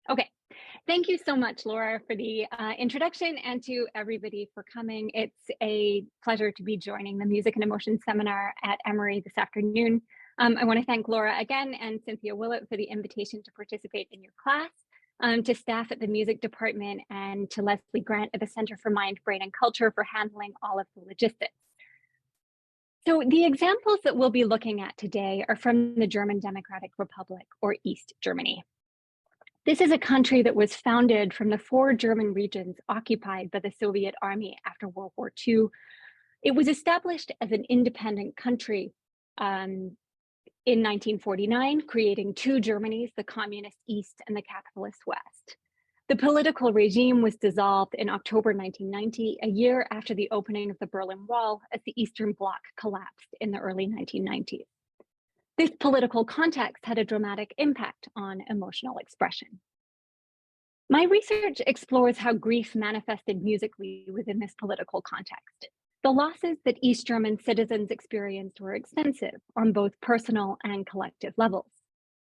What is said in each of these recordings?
Okay, thank you so much, Laura, for the introduction and to everybody for coming. It's a pleasure to be joining the Music and Emotion Seminar at Emory this afternoon. I want to thank Laura again and Cynthia Willett for the invitation to participate in your class, to staff at the music department, and to Leslie Grant at the Center for Mind, Brain, and Culture for handling all of the logistics. So the examples that we'll be looking at today are from the German Democratic Republic, or East Germany. This is a country that was founded from the 4 German regions occupied by the Soviet Army after World War II. It was established as an independent country in 1949, creating 2 Germanys, the Communist East and the Capitalist West. The political regime was dissolved in October 1990, a year after the opening of the Berlin Wall, as the Eastern Bloc collapsed in the early 1990s. This political context had a dramatic impact on emotional expression. My research explores how grief manifested musically within this political context. The losses that East German citizens experienced were extensive on both personal and collective levels,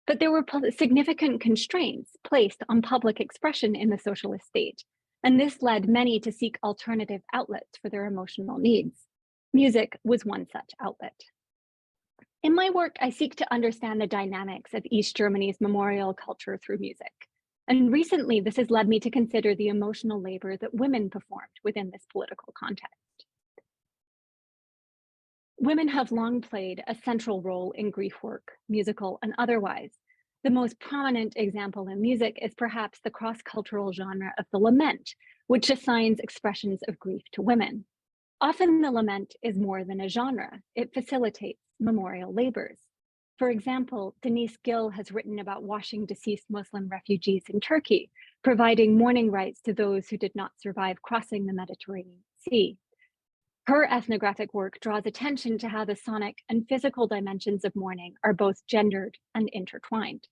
but there were significant constraints placed on public expression in the socialist state, and this led many to seek alternative outlets for their emotional needs. Music was one such outlet. In my work, I seek to understand the dynamics of East Germany's memorial culture through music. And recently, this has led me to consider the emotional labor that women performed within this political context. Women have long played a central role in grief work, musical and otherwise. The most prominent example in music is perhaps the cross-cultural genre of the lament, which assigns expressions of grief to women. Often the lament is more than a genre. It facilitates memorial labors. For example, Denise Gill has written about washing deceased Muslim refugees in Turkey, providing mourning rites to those who did not survive crossing the Mediterranean Sea. Her ethnographic work draws attention to how the sonic and physical dimensions of mourning are both gendered and intertwined.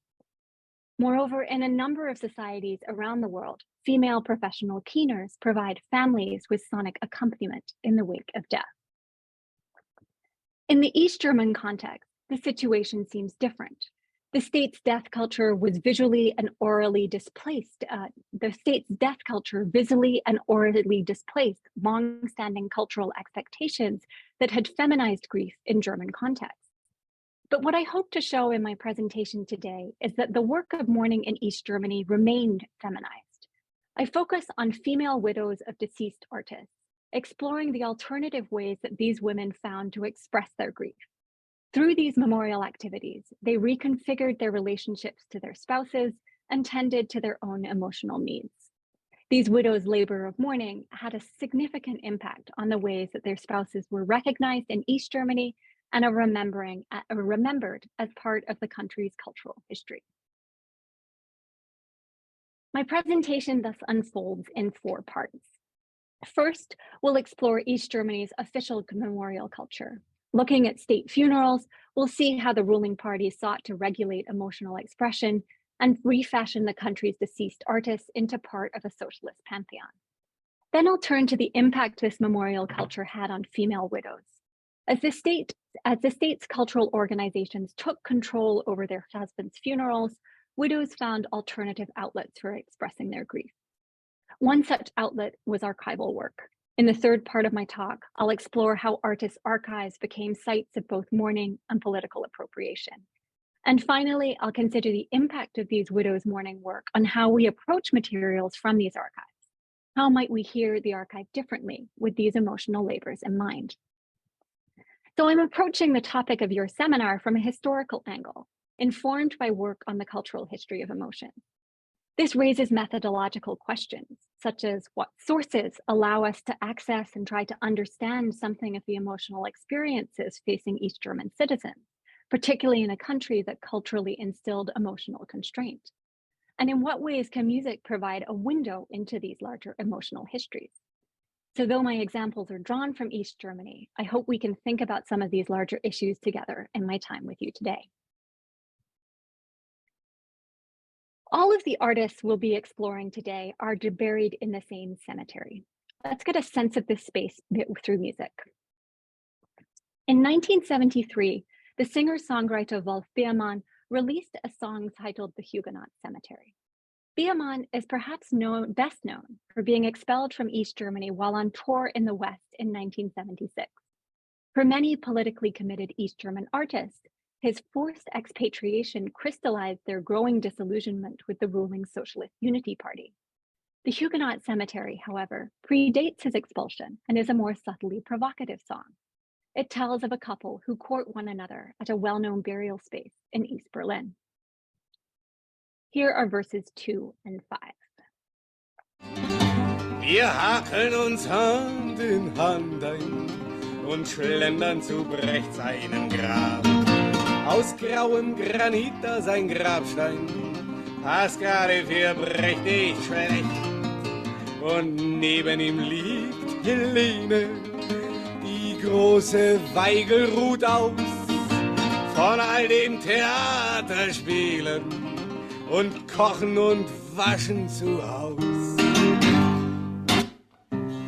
Moreover, in a number of societies around the world, female professional keeners provide families with sonic accompaniment in the wake of death. In the East German context, the situation seems different. The state's death culture was visually and orally displaced. The state's death culture visually and orally displaced long-standing cultural expectations that had feminized grief in German contexts. But what I hope to show in my presentation today is that the work of mourning in East Germany remained feminized. I focus on female widows of deceased artists, exploring the alternative ways that these women found to express their grief. Through these memorial activities, they reconfigured their relationships to their spouses and tended to their own emotional needs. These widows' labor of mourning had a significant impact on the ways that their spouses were recognized in East Germany and are remembered as part of the country's cultural history. My presentation thus unfolds in 4 parts. First, we'll explore East Germany's official memorial culture. Looking at state funerals, we'll see how the ruling party sought to regulate emotional expression and refashion the country's deceased artists into part of a socialist pantheon. Then I'll turn to the impact this memorial culture had on female widows. As the state's cultural organizations took control over their husbands' funerals, widows found alternative outlets for expressing their grief. One such outlet was archival work. In the 3rd part of my talk, I'll explore how artists' archives became sites of both mourning and political appropriation. And finally, I'll consider the impact of these widows' mourning work on how we approach materials from these archives. How might we hear the archive differently with these emotional labors in mind? So I'm approaching the topic of your seminar from a historical angle, informed by work on the cultural history of emotion. This raises methodological questions, such as what sources allow us to access and try to understand something of the emotional experiences facing East German citizens, particularly in a country that culturally instilled emotional constraint. And in what ways can music provide a window into these larger emotional histories? So though my examples are drawn from East Germany, I hope we can think about some of these larger issues together in my time with you today. All of the artists we'll be exploring today are buried in the same cemetery. Let's get a sense of this space through music. In 1973, the singer-songwriter Wolf Biermann released a song titled The Huguenot Cemetery. Biermann is perhaps best known for being expelled from East Germany while on tour in the West in 1976. For many politically committed East German artists, his forced expatriation crystallized their growing disillusionment with the ruling Socialist Unity Party. The Huguenot Cemetery, however, predates his expulsion and is a more subtly provocative song. It tells of a couple who court one another at a well-known burial space in East Berlin. Here are verses 2 and 5. Wir hakeln uns Hand in Hand ein und schlendern zu Brecht seinem Grab. Aus grauem Granit da sein Grabstein, passt gerade für Brecht nicht schlecht. Und neben ihm liegt Helene, die große Weigel ruht aus von all dem Theaterspielen und Kochen und Waschen zu Haus.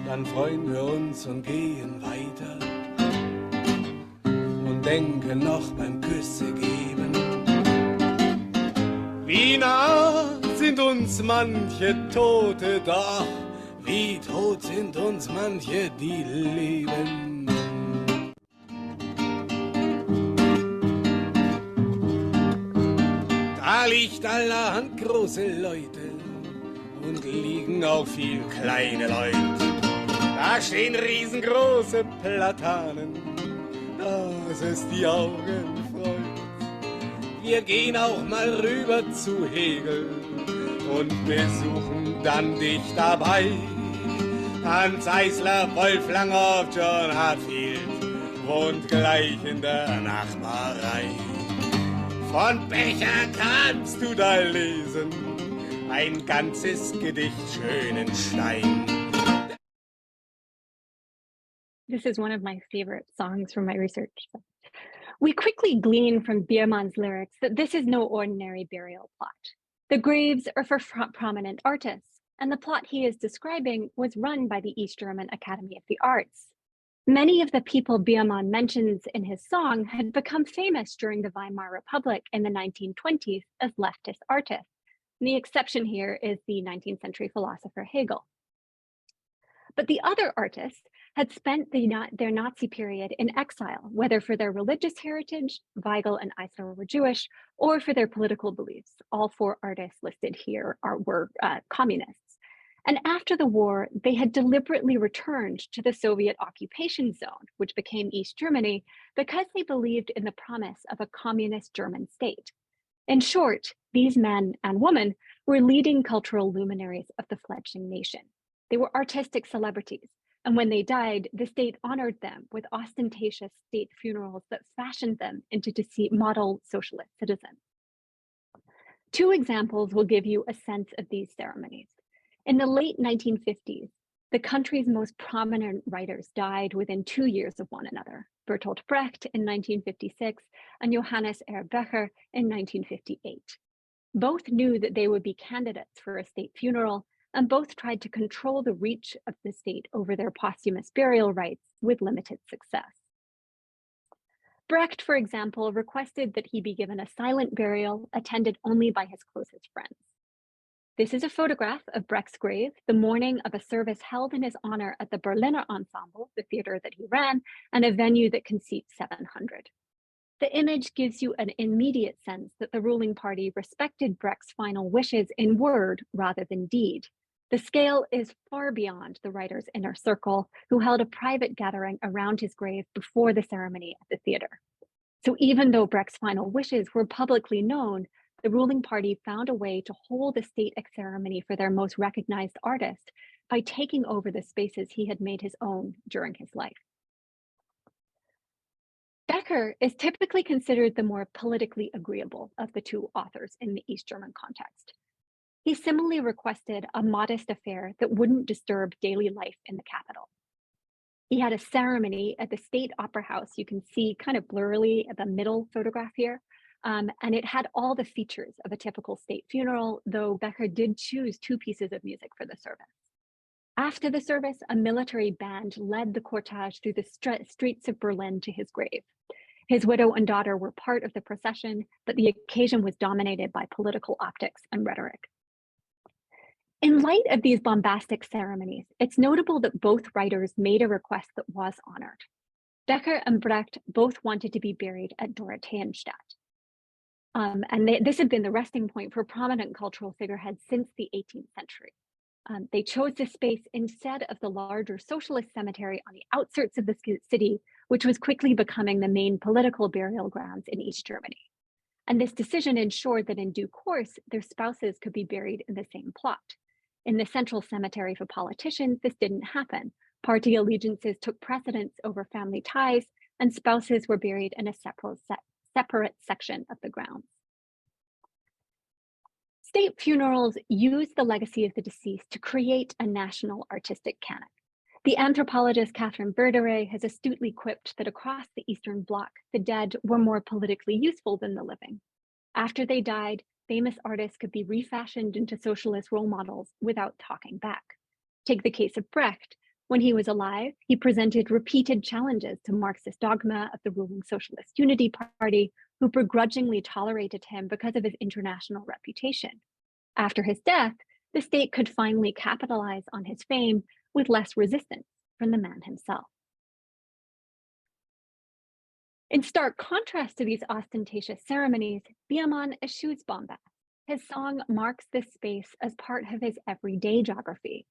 Dann freuen wir uns und gehen weiter und denken noch beim Küsse geben. Wie nah sind uns manche Tote, doch wie tot sind uns manche, die leben. Da liegt allerhand große Leute und liegen auch viel kleine Leute. Da stehen riesengroße Platanen, dass es die Augen freut. Wir gehen auch mal rüber zu Hegel und besuchen dann dich dabei. Hans Eisler, Wolfgang of John Hartfield wohnt gleich in der Nachbarei. Von Becher kannst du da lesen, ein ganzes Gedicht schönen Stein. This is one of my favorite songs from my research. We quickly glean from Biermann's lyrics that this is no ordinary burial plot. The graves are for prominent artists, and the plot he is describing was run by the East German Academy of the Arts. Many of the people Biermann mentions in his song had become famous during the Weimar Republic in the 1920s as leftist artists. And the exception here is the 19th century philosopher Hegel. But the other artists had spent their Nazi period in exile, whether for their religious heritage, Weigel and Eisler were Jewish, or for their political beliefs. All four artists listed here were communists. And after the war, they had deliberately returned to the Soviet occupation zone, which became East Germany, because they believed in the promise of a communist German state. In short, these men and women were leading cultural luminaries of the fledgling nation. They were artistic celebrities, and when they died, the state honored them with ostentatious state funerals that fashioned them into model socialist citizens. Two examples will give you a sense of these ceremonies. In the late 1950s, the country's most prominent writers died within 2 years of one another. Bertolt Brecht in 1956 and Johannes R. Becher in 1958. Both knew that they would be candidates for a state funeral, and both tried to control the reach of the state over their posthumous burial rites with limited success. Brecht, for example, requested that he be given a silent burial attended only by his closest friends. This is a photograph of Brecht's grave, the morning of a service held in his honor at the Berliner Ensemble, the theater that he ran, and a venue that can seat 700. The image gives you an immediate sense that the ruling party respected Brecht's final wishes in word rather than deed. The scale is far beyond the writer's inner circle, who held a private gathering around his grave before the ceremony at the theater. So even though Brecht's final wishes were publicly known, the ruling party found a way to hold a state ceremony for their most recognized artist by taking over the spaces he had made his own during his life. Becher is typically considered the more politically agreeable of the two authors in the East German context. He similarly requested a modest affair that wouldn't disturb daily life in the capital. He had a ceremony at the State Opera House. You can see kind of blurrily at the middle photograph here. And it had all the features of a typical state funeral, though Becher did choose 2 pieces of music for the service. After the service, a military band led the cortege through the streets of Berlin to his grave. His widow and daughter were part of the procession, but the occasion was dominated by political optics and rhetoric. In light of these bombastic ceremonies, it's notable that both writers made a request that was honored. Becker and Brecht both wanted to be buried at Dorotheenstadt. This had been the resting point for prominent cultural figureheads since the 18th century. They chose this space instead of the larger socialist cemetery on the outskirts of the city, which was quickly becoming the main political burial grounds in East Germany. And this decision ensured that in due course, their spouses could be buried in the same plot. In the central cemetery for politicians, this didn't happen. Party allegiances took precedence over family ties, and spouses were buried in a separate section of the grounds. State funerals used the legacy of the deceased to create a national artistic canon. The anthropologist Catherine Verderay has astutely quipped that across the Eastern Bloc, the dead were more politically useful than the living. After they died, famous artists could be refashioned into socialist role models without talking back. Take the case of Brecht. When he was alive, he presented repeated challenges to Marxist dogma of the ruling Socialist Unity Party, who begrudgingly tolerated him because of his international reputation. After his death, the state could finally capitalize on his fame with less resistance from the man himself. In stark contrast to these ostentatious ceremonies, Biermann eschews bombast. His song marks this space as part of his everyday geography.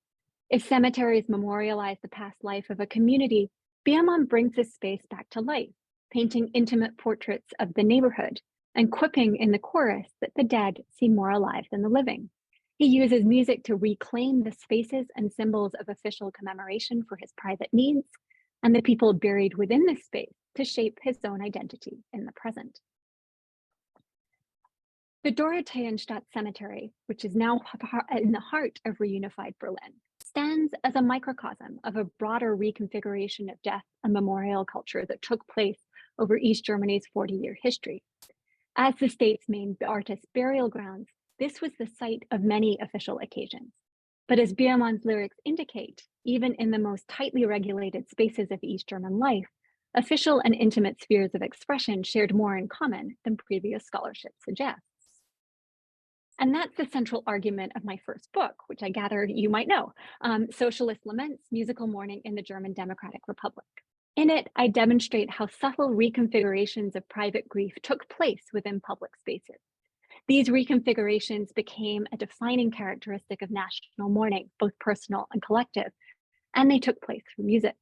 If cemeteries memorialize the past life of a community, Biermann brings this space back to life, painting intimate portraits of the neighborhood and quipping in the chorus that the dead seem more alive than the living. He uses music to reclaim the spaces and symbols of official commemoration for his private needs, and the people buried within this space to shape his own identity in the present. The Dorotheenstadt Cemetery, which is now in the heart of reunified Berlin, stands as a microcosm of a broader reconfiguration of death and memorial culture that took place over East Germany's 40-year history. As the state's main artist burial grounds, this was the site of many official occasions. But as Biermann's lyrics indicate, even in the most tightly regulated spaces of East German life, official and intimate spheres of expression shared more in common than previous scholarship suggests. And that's the central argument of my first book, which I gather you might know, Socialist Laments, Musical Mourning in the German Democratic Republic. In it, I demonstrate how subtle reconfigurations of private grief took place within public spaces. These reconfigurations became a defining characteristic of national mourning, both personal and collective, and they took place through music.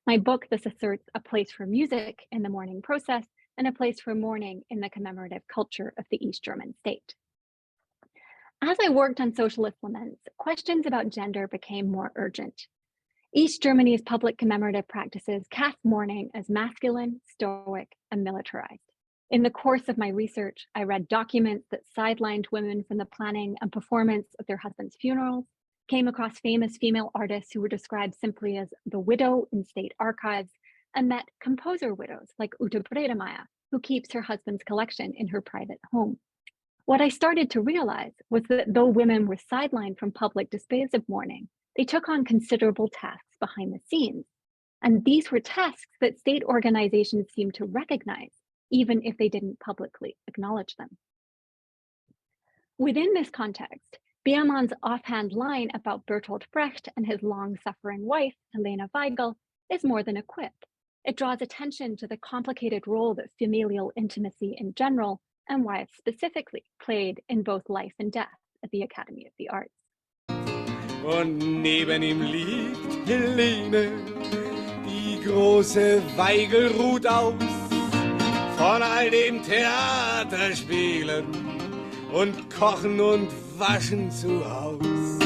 My book thus asserts a place for music in the mourning process and a place for mourning in the commemorative culture of the East German state. As I worked on socialist laments, questions about gender became more urgent. East Germany's public commemorative practices cast mourning as masculine, stoic, and militarized. In the course of my research, I read documents that sidelined women from the planning and performance of their husbands' funerals, came across famous female artists who were described simply as the widow in state archives, and met composer widows like Ute Bredemeyer, who keeps her husband's collection in her private home. What I started to realize was that though women were sidelined from public displays of mourning, they took on considerable tasks behind the scenes. And these were tasks that state organizations seemed to recognize, even if they didn't publicly acknowledge them. Within this context, Biermann's offhand line about Bertolt Brecht and his long-suffering wife, Helene Weigel, is more than a quip. It draws attention to the complicated role that familial intimacy in general and wives specifically played in both life and death at the Academy of the Arts. Und neben ihm liegt Helene, die große Weigel ruht aus, von all dem Theaterspielen und Kochen und Waschen zu Haus.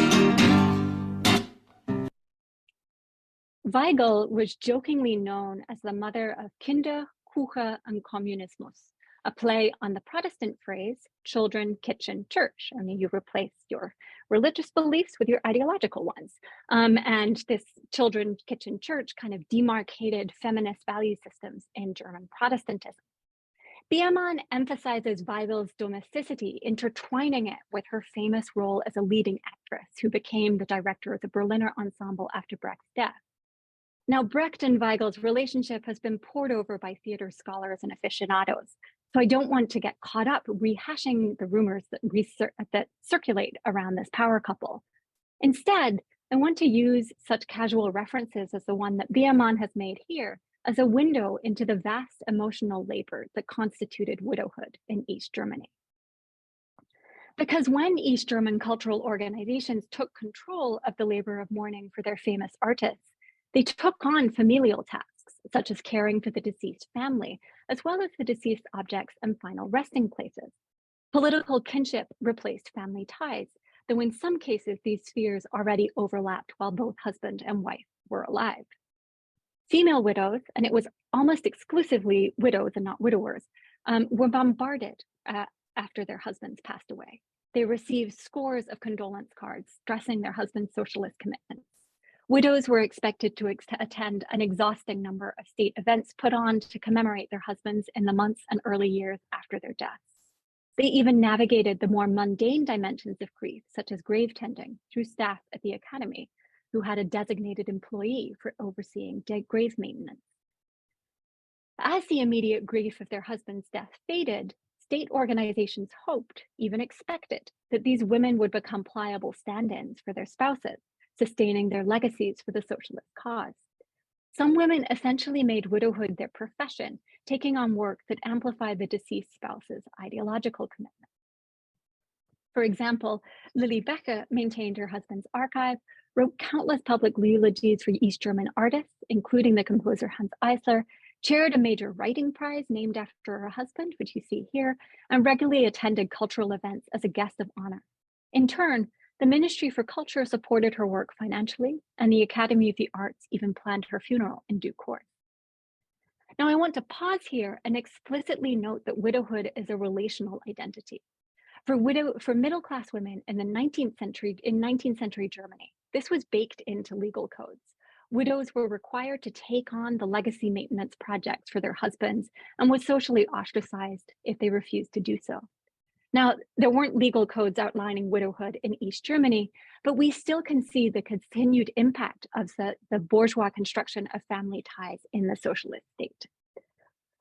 Weigel was jokingly known as the mother of Kinder, Küche and Kommunismus, a play on the Protestant phrase, children, kitchen, church. I mean, you replaced your religious beliefs with your ideological ones. And this children, kitchen, church kind of demarcated feminist value systems in German Protestantism. Biermann emphasizes Weigel's domesticity, intertwining it with her famous role as a leading actress who became the director of the Berliner Ensemble after Brecht's death. Now, Brecht and Weigel's relationship has been pored over by theater scholars and aficionados, so I don't want to get caught up rehashing the rumors that circulate around this power couple. Instead, I want to use such casual references as the one that Biermann has made here as a window into the vast emotional labor that constituted widowhood in East Germany. Because when East German cultural organizations took control of the labor of mourning for their famous artists, they took on familial tasks, such as caring for the deceased family, as well as the deceased objects and final resting places. Political kinship replaced family ties, though in some cases these spheres already overlapped while both husband and wife were alive. Female widows, and it was almost exclusively widows and not widowers, were bombarded after their husbands passed away. They received scores of condolence cards stressing their husband's socialist commitments. Widows were expected to attend an exhausting number of state events put on to commemorate their husbands in the months and early years after their deaths. They even navigated the more mundane dimensions of grief, such as grave tending, through staff at the academy, who had a designated employee for overseeing grave maintenance. As the immediate grief of their husband's death faded, state organizations hoped, even expected, that these women would become pliable stand-ins for their spouses, sustaining their legacies for the socialist cause. Some women essentially made widowhood their profession, taking on work that amplified the deceased spouse's ideological commitment. For example, Lili Becker maintained her husband's archive, wrote countless public eulogies for East German artists, including the composer Hans Eisler, chaired a major writing prize named after her husband, which you see here, and regularly attended cultural events as a guest of honor. In turn, the Ministry for Culture supported her work financially, and the Academy of the Arts even planned her funeral in due course. Now, I want to pause here and explicitly note that widowhood is a relational identity. For middle-class women in the 19th century Germany, this was baked into legal codes. Widows were required to take on the legacy maintenance projects for their husbands and was socially ostracized if they refused to do so. Now, there weren't legal codes outlining widowhood in East Germany, but we still can see the continued impact of the bourgeois construction of family ties in the socialist state.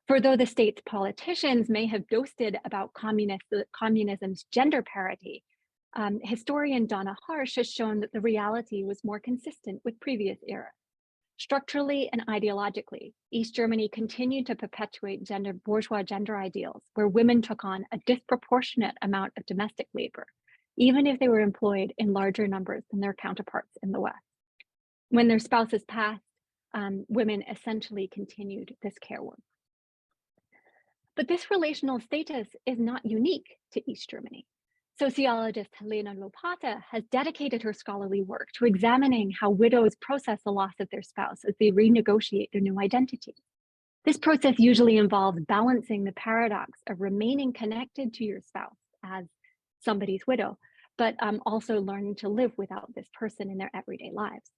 For though the state's politicians may have boasted about communism's gender parity, historian Donna Harsh has shown that the reality was more consistent with previous eras. Structurally and ideologically, East Germany continued to perpetuate bourgeois gender ideals, where women took on a disproportionate amount of domestic labor, even if they were employed in larger numbers than their counterparts in the West. When their spouses passed, women essentially continued this care work. But this relational status is not unique to East Germany. Sociologist Helene Weigel has dedicated her scholarly work to examining how widows process the loss of their spouse as they renegotiate their new identity. This process usually involves balancing the paradox of remaining connected to your spouse as somebody's widow, but also learning to live without this person in their everyday lives.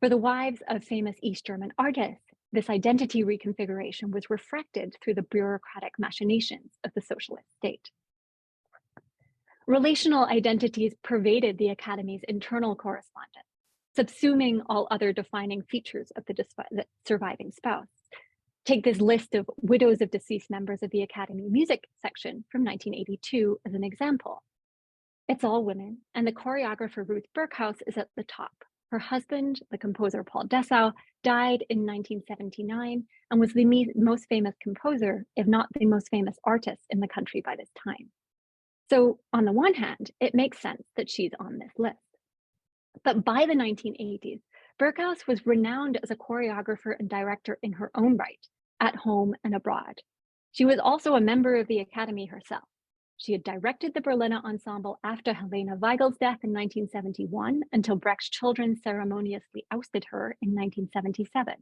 For the wives of famous East German artists, this identity reconfiguration was reflected through the bureaucratic machinations of the socialist state. Relational identities pervaded the Academy's internal correspondence, subsuming all other defining features of the surviving spouse. Take this list of widows of deceased members of the Academy music section from 1982 as an example. It's all women, and the choreographer Ruth Berghaus is at the top. Her husband, the composer Paul Dessau, died in 1979 and was the most famous composer, if not the most famous artist in the country by this time. So on the one hand, it makes sense that she's on this list. But by the 1980s, Berghaus was renowned as a choreographer and director in her own right, at home and abroad. She was also a member of the Academy herself. She had directed the Berliner Ensemble after Helene Weigel's death in 1971 until Brecht's children ceremoniously ousted her in 1977.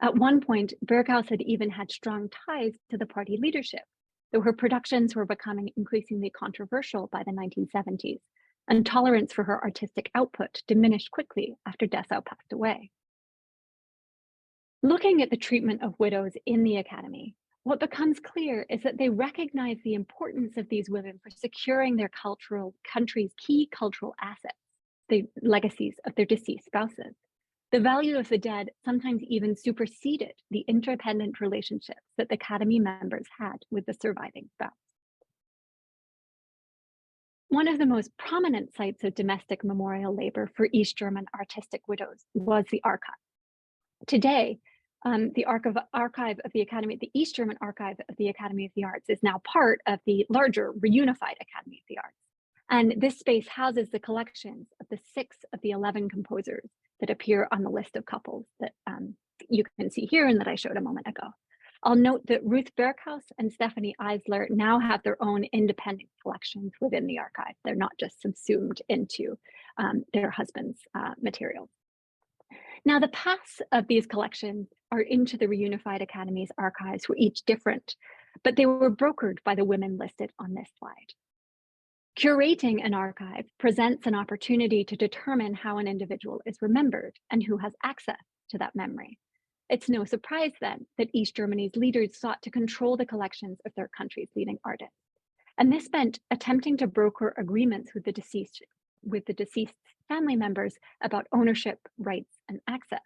At one point, Berghaus had even had strong ties to the party leadership, though her productions were becoming increasingly controversial by the 1970s, and tolerance for her artistic output diminished quickly after Dessau passed away. Looking at the treatment of widows in the Academy, what becomes clear is that they recognize the importance of these women for securing their country's key cultural assets, the legacies of their deceased spouses. The value of the dead sometimes even superseded the interdependent relationships that the Academy members had with the surviving spouse. One of the most prominent sites of domestic memorial labor for East German artistic widows was the archive. Today, the archive of the Academy, the East German Archive of the Academy of the Arts is now part of the larger reunified Academy of the Arts. And this space houses the collections of the 6 of the 11 composers that appear on the list of couples that you can see here and that I showed a moment ago. I'll note that Ruth Berghaus and Stephanie Eisler now have their own independent collections within the archive. They're not just subsumed into their husband's materials. Now, the paths of these collections are into the reunified Academy's archives were each different, but they were brokered by the women listed on this slide. Curating an archive presents an opportunity to determine how an individual is remembered and who has access to that memory. It's no surprise then that East Germany's leaders sought to control the collections of their country's leading artists. And this meant attempting to broker agreements with the deceased family members about ownership, rights, and access.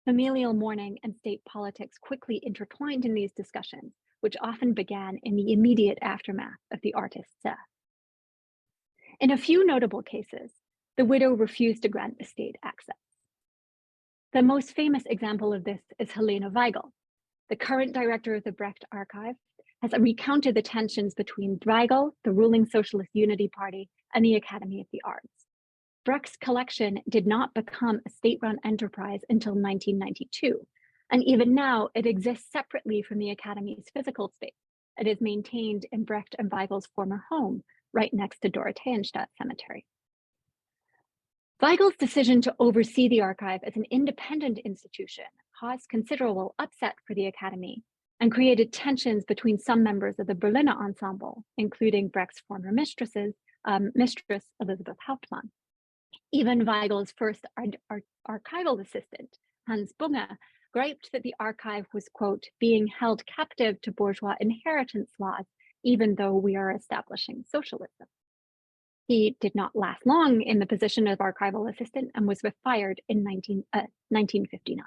Familial mourning and state politics quickly intertwined in these discussions, which often began in the immediate aftermath of the artist's death. In a few notable cases, the widow refused to grant the state access. The most famous example of this is Helene Weigel. The current director of the Brecht Archive has recounted the tensions between Weigel, the ruling Socialist Unity Party, and the Academy of the Arts. Brecht's collection did not become a state-run enterprise until 1992, and even now it exists separately from the Academy's physical space. It is maintained in Brecht and Weigel's former home, right next to Dorotheenstadt Cemetery. Weigel's decision to oversee the archive as an independent institution caused considerable upset for the Academy and created tensions between some members of the Berliner ensemble, including Brecht's former mistress, Elizabeth Hauptmann. Even Weigel's first archival assistant, Hans Bunge, griped that the archive was, quote, being held captive to bourgeois inheritance laws, even though we are establishing socialism. He did not last long in the position of archival assistant and was fired in 1959.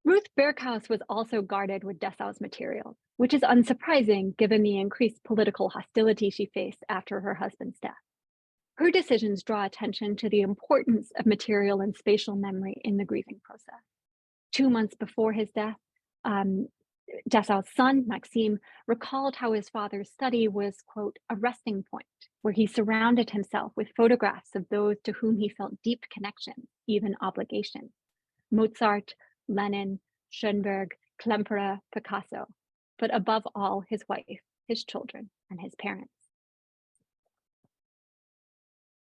Ruth Berghaus was also guarded with Dessau's materials, which is unsurprising given the increased political hostility she faced after her husband's death. Her decisions draw attention to the importance of material and spatial memory in the grieving process. 2 months before his death, Dessau's son, Maxime, recalled how his father's study was, quote, a resting point, where he surrounded himself with photographs of those to whom he felt deep connections, even obligations. Mozart, Lenin, Schoenberg, Klemperer, Picasso, but above all, his wife, his children, and his parents.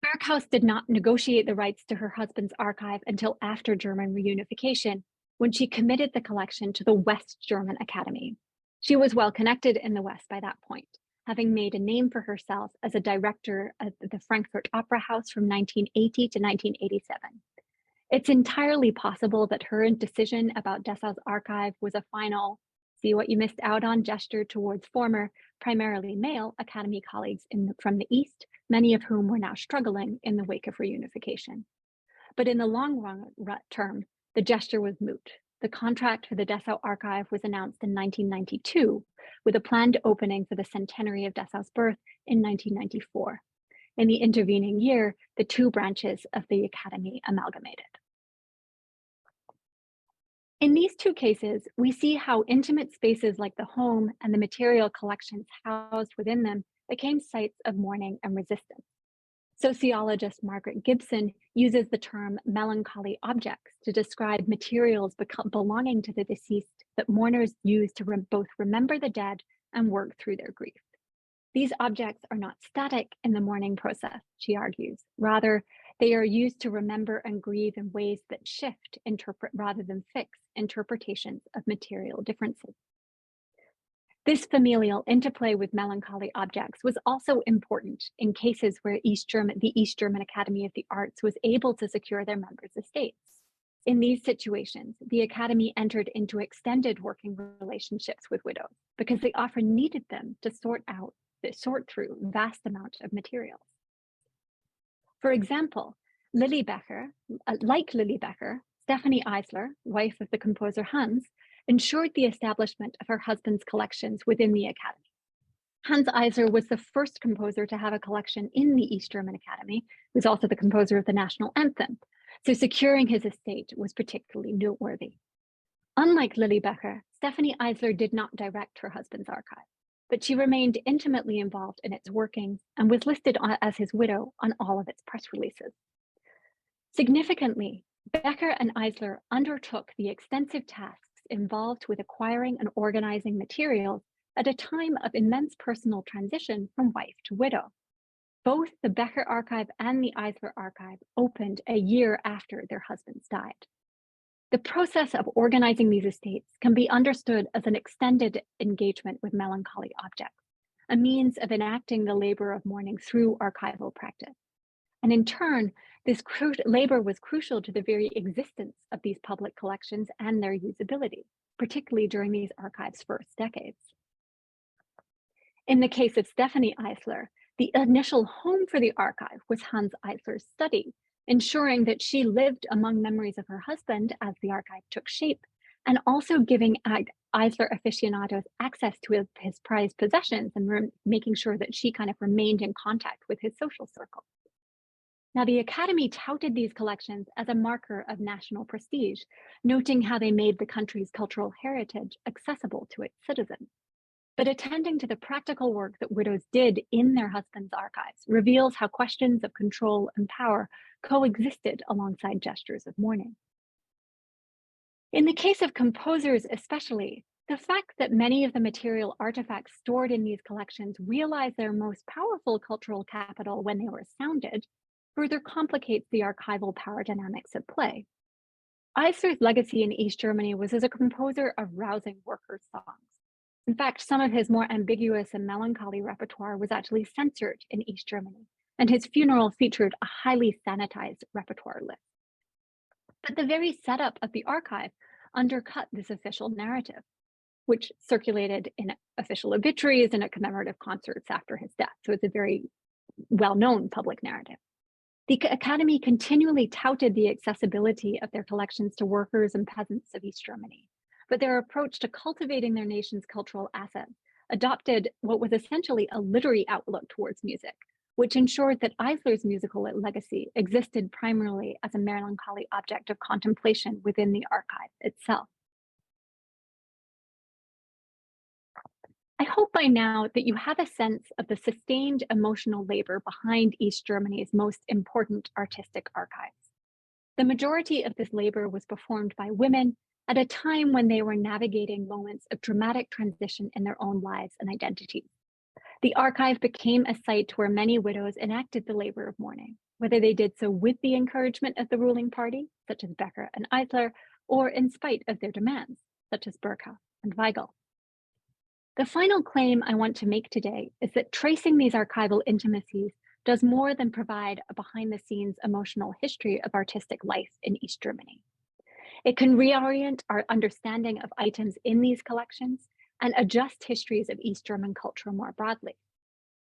Berghaus did not negotiate the rights to her husband's archive until after German reunification, when she committed the collection to the West German Academy. She was well connected in the West by that point, having made a name for herself as a director of the Frankfurt Opera House from 1980 to 1987. It's entirely possible that her decision about Dessau's archive was a final, see what you missed out on gesture towards former, primarily male Academy colleagues from the East, many of whom were now struggling in the wake of reunification. But in the long term, the gesture was moot. The contract for the Dessau archive was announced in 1992, with a planned opening for the centenary of Dessau's birth in 1994. In the intervening year, the two branches of the Academy amalgamated. In these two cases, we see how intimate spaces like the home and the material collections housed within them became sites of mourning and resistance. Sociologist Margaret Gibson uses the term melancholy objects to describe materials belonging to the deceased that mourners use to both remember the dead and work through their grief. These objects are not static in the mourning process, she argues. Rather, they are used to remember and grieve in ways that shift, interpret rather than fix interpretations of material differences. This familial interplay with melancholy objects was also important in cases where the East German Academy of the Arts was able to secure their members' estates. In these situations, the Academy entered into extended working relationships with widows because they often needed them to sort through vast amounts of materials. For example, like Lily Becker, Stephanie Eisler, wife of the composer Hans, ensured the establishment of her husband's collections within the Academy. Hans Eisler was the first composer to have a collection in the East German Academy. He was also the composer of the national anthem, so securing his estate was particularly noteworthy. Unlike Lily Becker, Stephanie Eisler did not direct her husband's archive, but she remained intimately involved in its workings and was listed as his widow on all of its press releases. Significantly, Becker and Eisler undertook the extensive tasks involved with acquiring and organizing materials at a time of immense personal transition from wife to widow. Both the Becker archive and the Eisler archive opened a year after their husbands died. The process of organizing these estates can be understood as an extended engagement with melancholy objects, a means of enacting the labor of mourning through archival practice. And in turn, this labor was crucial to the very existence of these public collections and their usability, particularly during these archives' first decades. In the case of Stephanie Eisler, the initial home for the archive was Hans Eisler's study, ensuring that she lived among memories of her husband as the archive took shape, and also giving Eisler aficionados access to his prized possessions and making sure that she kind of remained in contact with his social circle. Now, the Academy touted these collections as a marker of national prestige, noting how they made the country's cultural heritage accessible to its citizens. But attending to the practical work that widows did in their husbands' archives reveals how questions of control and power coexisted alongside gestures of mourning. In the case of composers especially, the fact that many of the material artifacts stored in these collections realized their most powerful cultural capital when they were sounded further complicates the archival power dynamics at play. Eisler's legacy in East Germany was as a composer of rousing workers' songs. In fact, some of his more ambiguous and melancholy repertoire was actually censored in East Germany, and his funeral featured a highly sanitized repertoire list. But the very setup of the archive undercut this official narrative, which circulated in official obituaries and at commemorative concerts after his death. So it's a very well-known public narrative. The Academy continually touted the accessibility of their collections to workers and peasants of East Germany, but their approach to cultivating their nation's cultural assets adopted what was essentially a literary outlook towards music, which ensured that Eisler's musical legacy existed primarily as a melancholy object of contemplation within the archive itself. I hope by now that you have a sense of the sustained emotional labor behind East Germany's most important artistic archives. The majority of this labor was performed by women at a time when they were navigating moments of dramatic transition in their own lives and identities. The archive became a site where many widows enacted the labor of mourning, whether they did so with the encouragement of the ruling party, such as Becker and Eisler, or in spite of their demands, such as Berghaus and Weigel. The final claim I want to make today is that tracing these archival intimacies does more than provide a behind-the-scenes emotional history of artistic life in East Germany. It can reorient our understanding of items in these collections and adjust histories of East German culture more broadly.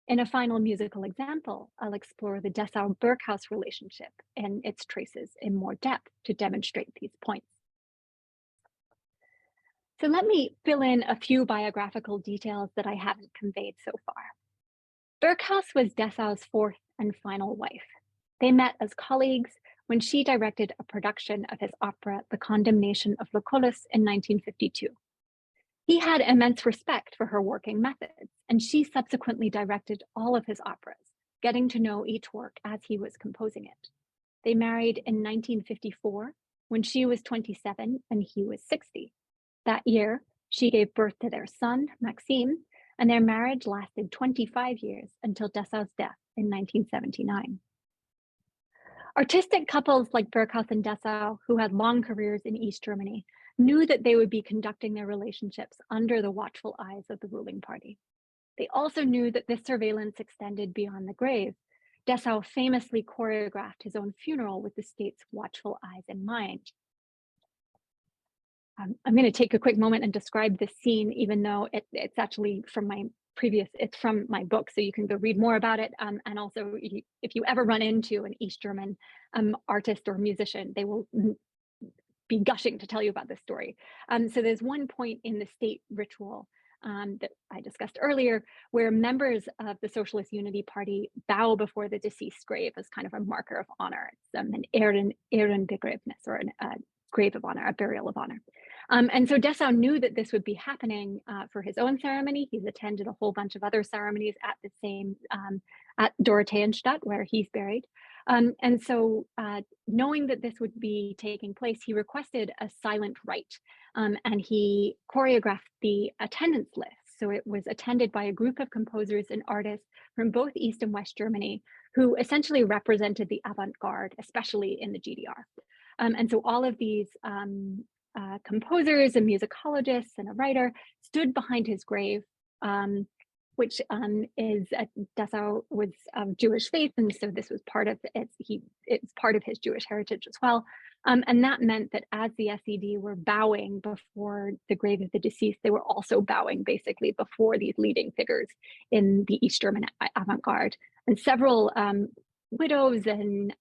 In a final musical example, I'll explore the Dessau-Berghaus relationship and its traces in more depth to demonstrate these points. So let me fill in a few biographical details that I haven't conveyed so far. Berghaus was Dessau's fourth and final wife. They met as colleagues when she directed a production of his opera, The Condemnation of Lucullus, in 1952. He had immense respect for her working methods, and she subsequently directed all of his operas, getting to know each work as he was composing it. They married in 1954, when she was 27 and he was 60. That year, she gave birth to their son, Maxime, and their marriage lasted 25 years until Dessau's death in 1979. Artistic couples like Berghaus and Dessau, who had long careers in East Germany, knew that they would be conducting their relationships under the watchful eyes of the ruling party. They also knew that this surveillance extended beyond the grave. Dessau famously choreographed his own funeral with the state's watchful eyes in mind. I'm going to take a quick moment and describe this scene, even though it's actually from it's from my book, so you can go read more about it. And also, if you ever run into an East German artist or musician, they will be gushing to tell you about this story. So there's one point in the state ritual that I discussed earlier, where members of the Socialist Unity Party bow before the deceased's grave as kind of a marker of honor. It's an ehrenbegräbnis, or a grave of honor, a burial of honor. And so Dessau knew that this would be happening for his own ceremony. He's attended a whole bunch of other ceremonies at the same, at Dorotheenstadt, where he's buried. And so knowing that this would be taking place, he requested a silent rite, and he choreographed the attendance list. So it was attended by a group of composers and artists from both East and West Germany, who essentially represented the avant-garde, especially in the GDR. And so all of these composers and musicologists and a writer stood behind his grave, which is Dessau was of Jewish faith, and so this was part of it's part of his Jewish heritage as well. And that meant that as the SED were bowing before the grave of the deceased, they were also bowing basically before these leading figures in the East German avant-garde. And several widows and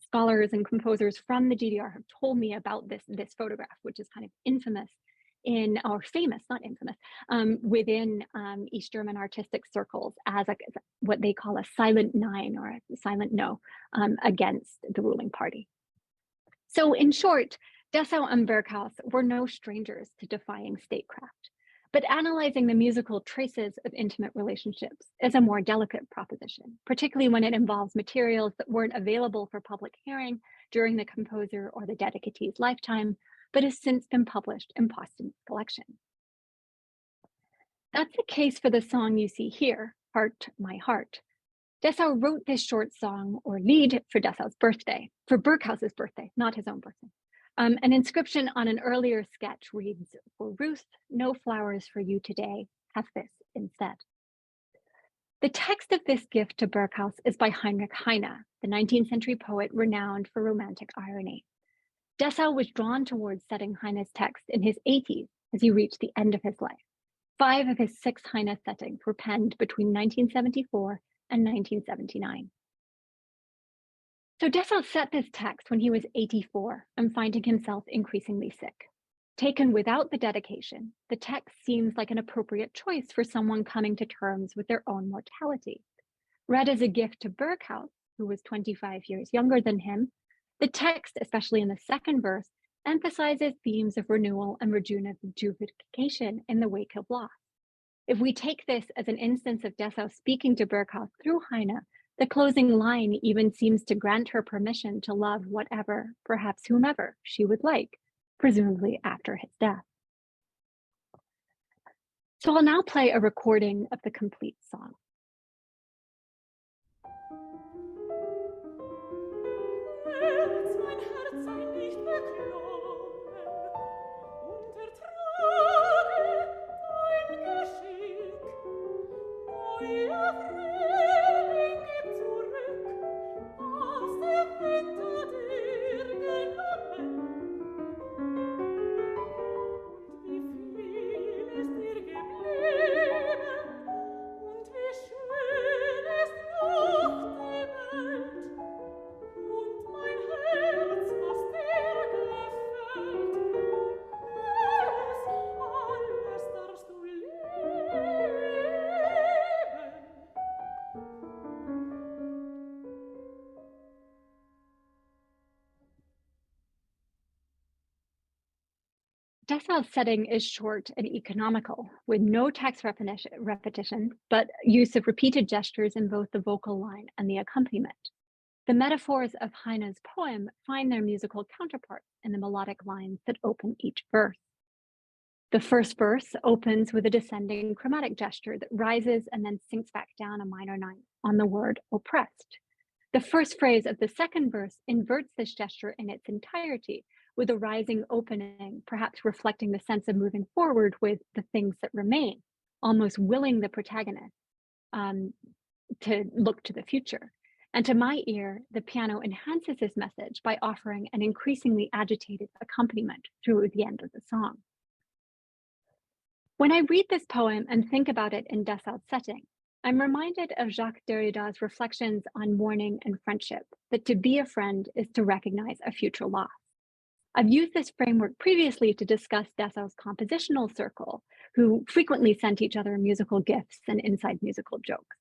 scholars and composers from the GDR have told me about this photograph, which is kind of infamous or famous, not infamous, within East German artistic circles as what they call a silent nine, or a silent no, against the ruling party. So in short, Dessau and Berghaus were no strangers to defying statecraft, but analyzing the musical traces of intimate relationships is a more delicate proposition, particularly when it involves materials that weren't available for public hearing during the composer or the dedicatee's lifetime, but has since been published in posthumous collections. That's the case for the song you see here, Heart, My Heart. Dessau wrote this short song, or Lied, for Dessau's birthday, for Berghaus's birthday, not his own birthday. An inscription on an earlier sketch reads, "For Ruth, no flowers for you today, have this instead." The text of this gift to Berghaus is by Heinrich Heine, the 19th century poet renowned for romantic irony. Dessau was drawn towards setting Heine's text in his 80s as he reached the end of his life. 5 of his 6 Heine settings were penned between 1974 and 1979. So Dessau set this text when he was 84 and finding himself increasingly sick. Taken without the dedication, the text seems like an appropriate choice for someone coming to terms with their own mortality. Read as a gift to Berghaus, who was 25 years younger than him, the text, especially in the second verse, emphasizes themes of renewal and rejuvenation in the wake of loss. If we take this as an instance of Dessau speaking to Berghaus through Heine, the closing line even seems to grant her permission to love whatever, perhaps whomever, she would like, presumably after his death. So I'll now play a recording of the complete song. Dessau's setting is short and economical, with no text repetition, but use of repeated gestures in both the vocal line and the accompaniment. The metaphors of Heine's poem find their musical counterparts in the melodic lines that open each verse. The first verse opens with a descending chromatic gesture that rises and then sinks back down a minor ninth on the word oppressed. The first phrase of the second verse inverts this gesture in its entirety, with a rising opening, perhaps reflecting the sense of moving forward with the things that remain, almost willing the protagonist to look to the future. And to my ear, the piano enhances this message by offering an increasingly agitated accompaniment through the end of the song. When I read this poem and think about it in Dessau's setting, I'm reminded of Jacques Derrida's reflections on mourning and friendship, that to be a friend is to recognize a future loss. I've used this framework previously to discuss Dessau's compositional circle, who frequently sent each other musical gifts and inside musical jokes.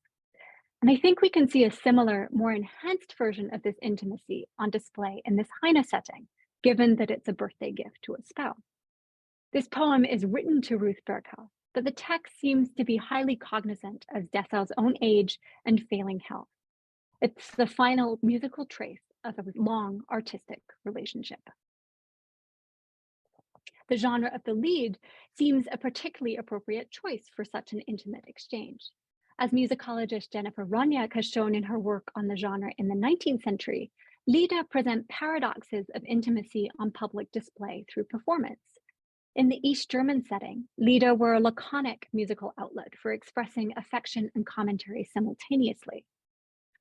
And I think we can see a similar, more enhanced version of this intimacy on display in this Heine setting, given that it's a birthday gift to a spouse. This poem is written to Ruth Berghaus, but the text seems to be highly cognizant of Dessau's own age and failing health. It's the final musical trace of a long artistic relationship. The genre of the lied seems a particularly appropriate choice for such an intimate exchange. As musicologist Jennifer Roniak has shown in her work on the genre in the 19th century, lieder present paradoxes of intimacy on public display through performance. In the East German setting, lieder were a laconic musical outlet for expressing affection and commentary simultaneously.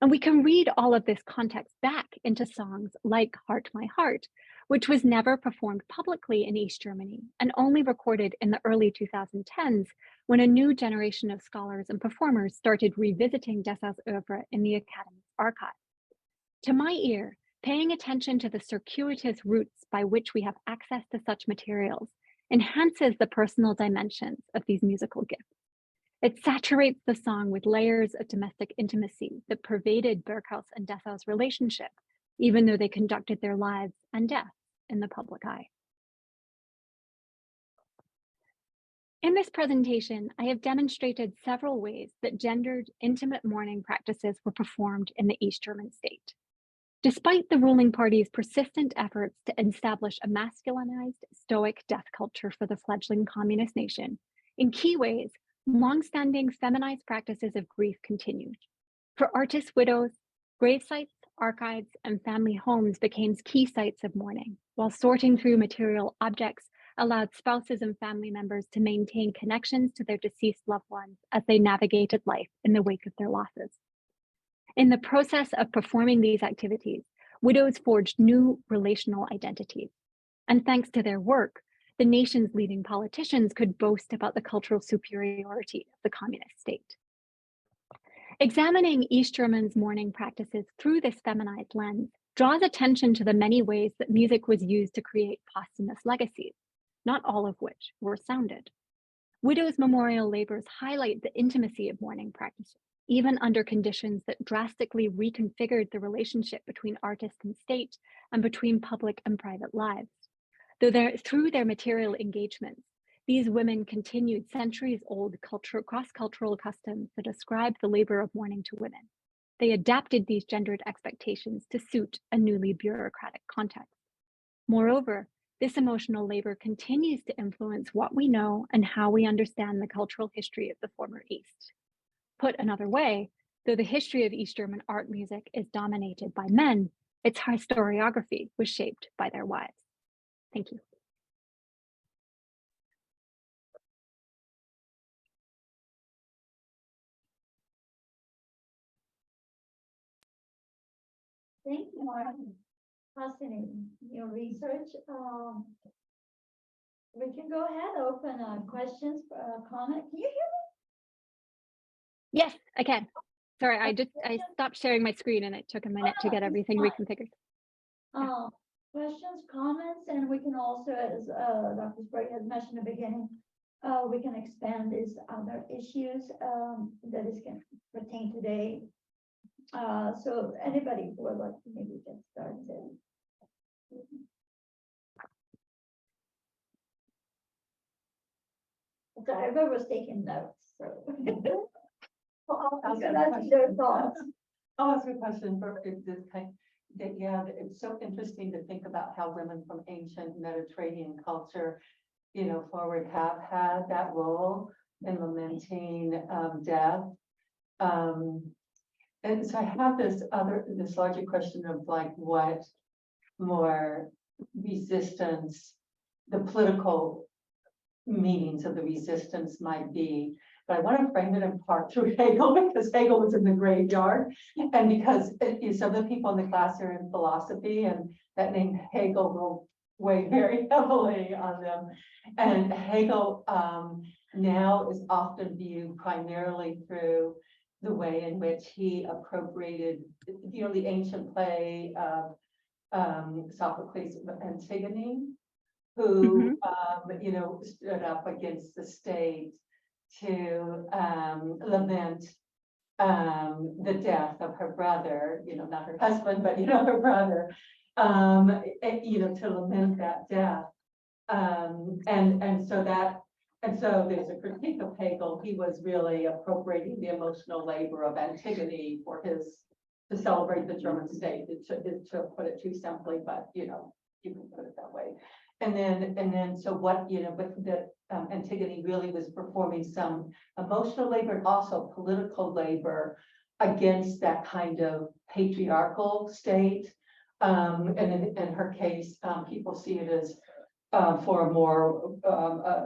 And we can read all of this context back into songs like Heart My Heart, which was never performed publicly in East Germany and only recorded in the early 2010s when a new generation of scholars and performers started revisiting Dessau's oeuvre in the Academy's archive. To my ear, paying attention to the circuitous routes by which we have access to such materials enhances the personal dimensions of these musical gifts. It saturates the song with layers of domestic intimacy that pervaded Berghaus and Dessau's relationship, even though they conducted their lives and deaths in the public eye. In this presentation, I have demonstrated several ways that gendered, intimate mourning practices were performed in the East German state. Despite the ruling party's persistent efforts to establish a masculinized, stoic death culture for the fledgling communist nation, in key ways, longstanding feminized practices of grief continued. For artists' widows, grave sites, archives, and family homes became key sites of mourning, while sorting through material objects allowed spouses and family members to maintain connections to their deceased loved ones as they navigated life in the wake of their losses. In the process of performing these activities, widows forged new relational identities. And thanks to their work, the nation's leading politicians could boast about the cultural superiority of the communist state. Examining East Germans' mourning practices through this feminized lens draws attention to the many ways that music was used to create posthumous legacies, not all of which were sounded. Widows' memorial labors highlight the intimacy of mourning practices, even under conditions that drastically reconfigured the relationship between artist and state and between public and private lives. Through their material engagements, these women continued centuries-old cross-cultural customs that ascribed the labor of mourning to women. They adapted these gendered expectations to suit a newly bureaucratic context. Moreover, this emotional labor continues to influence what we know and how we understand the cultural history of the former East. Put another way, though the history of East German art music is dominated by men, its historiography was shaped by their wives. Thank you. Thank you, Martin. Fascinating. Your research. We can go ahead, open questions, comment. Can you hear me? Yes, I can. Sorry, I stopped sharing my screen and it took a minute to get everything reconfigured. Questions, comments, and we can also, as Dr. Sprigge has mentioned in the beginning, we can expand these other issues that is can pertain today. So anybody who would like to maybe get started. So everybody was taking notes. So. I'll ask a question for this kind. Yeah, it's so interesting to think about how women from ancient Mediterranean culture, forward have had that role in lamenting death. And so I have this larger question of like what more resistance, the political meanings of the resistance might be. But I want to frame it in part through Hegel, because Hegel was in the graveyard, and because some of the people in the class are in philosophy, and that name Hegel will weigh very heavily on them. And Hegel now is often viewed primarily through the way in which he appropriated, the ancient play of Sophocles' Antigone, who, stood up against the state to lament the death of her brother, not her husband, but, her brother, to lament that death. And so there's a critique of Hegel. He was really appropriating the emotional labor of Antigone to celebrate the German state, to put it too simply, but, you can put it that way. And then, so what, but that Antigone really was performing some emotional labor and also political labor against that kind of patriarchal state. And in her case, people see it as for a more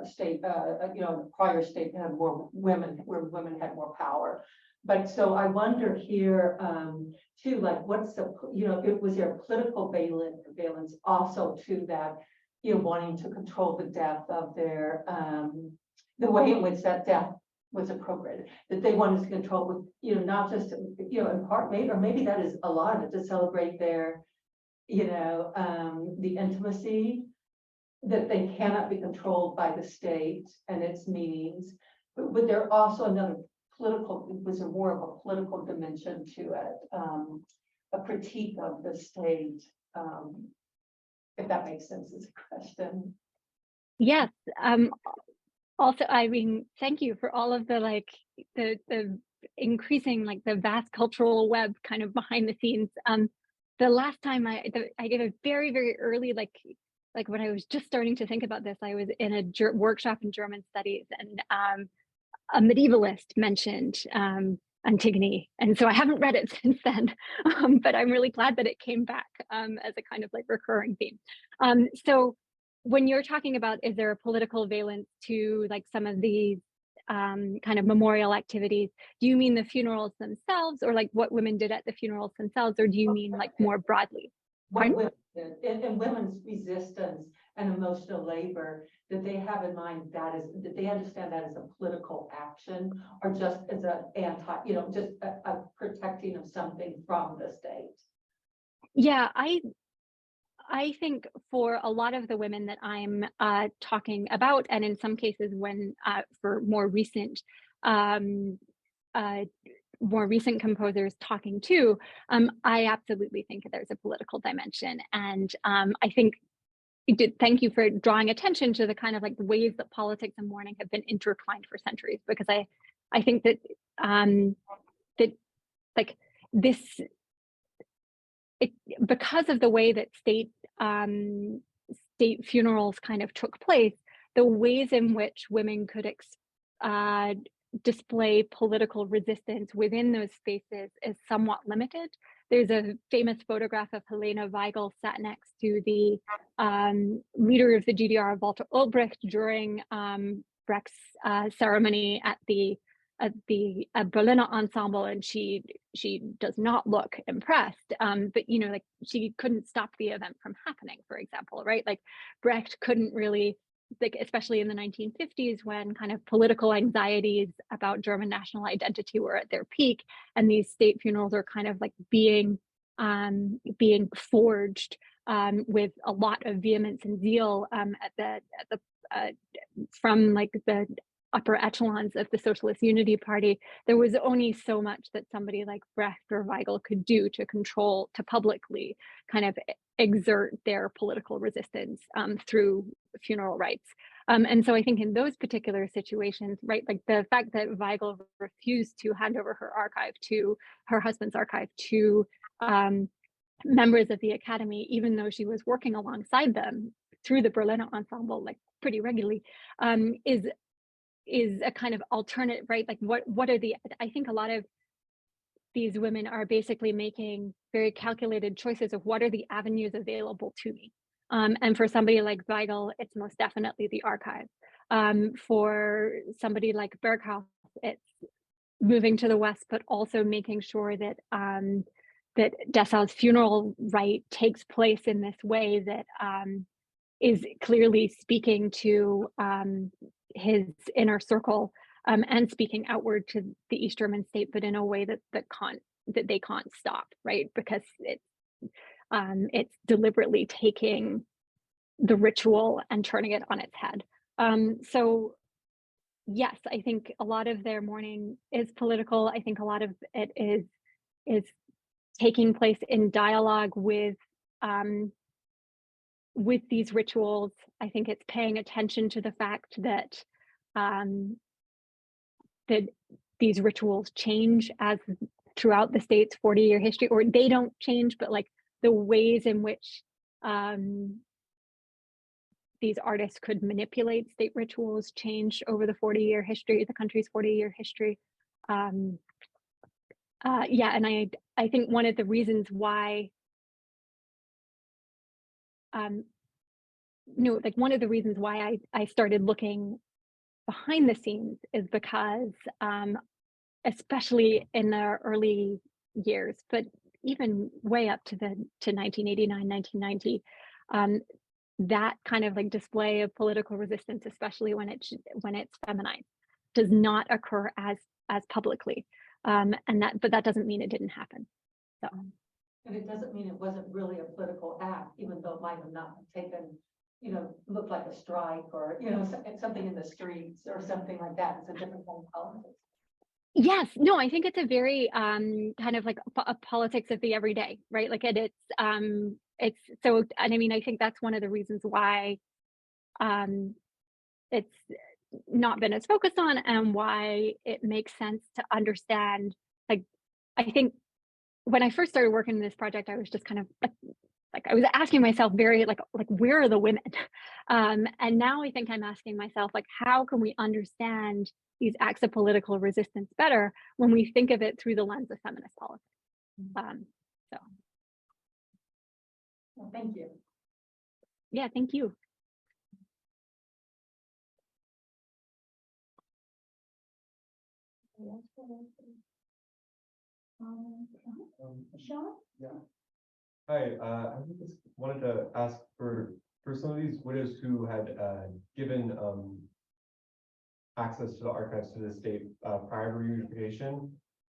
state, the prior state had more women, where women had more power. But so I wonder here too, like what's the, was there a political valence also to that, wanting to control the death of their, the way in which that death was appropriated, that they wanted to control with, not just, in part, maybe that is a lot of it, to celebrate their, the intimacy, that they cannot be controlled by the state and its meanings. But there also another political, was a more of a political dimension to it, a critique of the state, if that makes sense as a question. Yes. Also, thank you for all of the the increasing, the vast cultural web kind of behind the scenes. The last time I gave a very, very early, when I was just starting to think about this, I was in a workshop in German studies, and a medievalist mentioned Antigone. And so I haven't read it since then, but I'm really glad that it came back as a kind of recurring theme. So when you're talking about, is there a political valence to some of these kind of memorial activities, do you mean the funerals themselves, or what women did at the funerals themselves, or do you mean more broadly? What women did, and women's resistance and emotional labor, that they have in mind that they understand that as a political action, or just as a just a protecting of something from the state? Yeah, I think for a lot of the women that I'm talking about, and in some cases for more recent composers talking to, I absolutely think there's a political dimension. And I think thank you for drawing attention to the kind of the ways that politics and mourning have been intertwined for centuries, because I think that because of the way that state funerals kind of took place, the ways in which women could display political resistance within those spaces is somewhat limited. There's a famous photograph of Helene Weigel sat next to the leader of the GDR, Bertolt Brecht, during Brecht's ceremony at the Berliner Ensemble, and she does not look impressed, but she couldn't stop the event from happening, for example, right? Brecht couldn't really, especially in the 1950s, when kind of political anxieties about German national identity were at their peak, and these state funerals are kind of being forged with a lot of vehemence and zeal from the upper echelons of the Socialist Unity Party. There was only so much that somebody like Brecht or Weigel could do to publicly kind of exert their political resistance through funeral rites. And so I think in those particular situations, right, the fact that Weigel refused to hand over her husband's archive to members of the Academy, even though she was working alongside them through the Berliner Ensemble pretty regularly, is a kind of alternate, right? What are I think a lot of these women are basically making very calculated choices of what are the avenues available to me. And for somebody like Weigel, it's most definitely the archive. For somebody like Berghaus, it's moving to the West, but also making sure that that Dessau's funeral rite takes place in this way that is clearly speaking to his inner circle and speaking outward to the East German state, but in a way that they can't stop, right? Because it's deliberately taking the ritual and turning it on its head. So yes, I think a lot of their mourning is political. I think a lot of it is taking place in dialogue with these rituals. I think it's paying attention to the fact that that these rituals change as throughout the state's 40-year history, or they don't change, but like the ways in which these artists could manipulate state rituals changed over the 40-year history, the country's 40-year history. Yeah, and I think one of the reasons why, one of the reasons why I started looking behind the scenes is because, especially in the early years, but even way up to 1989, 1990, that kind of like display of political resistance, especially when it's feminized, does not occur as publicly, but that doesn't mean it didn't happen. So, and it doesn't mean it wasn't really a political act, even though it might have not taken, looked like a strike or something in the streets or something like that. It's a different kind of politics. Yes, no, I think it's a very kind of like a politics of the everyday, right? Like it's so, and I mean, I think that's one of the reasons why it's not been as focused on, and why it makes sense to understand. Like, I think when I first started working in this project, I was just kind of like I was asking myself very like where are the women? And now I think I'm asking myself, like, how can we understand these acts of political resistance better when we think of it through the lens of feminist politics? So. Well, thank you. Yeah, thank you. Sean? Yeah. Hi, I just wanted to ask for some of these widows who had given access to the archives to the state prior to reunification,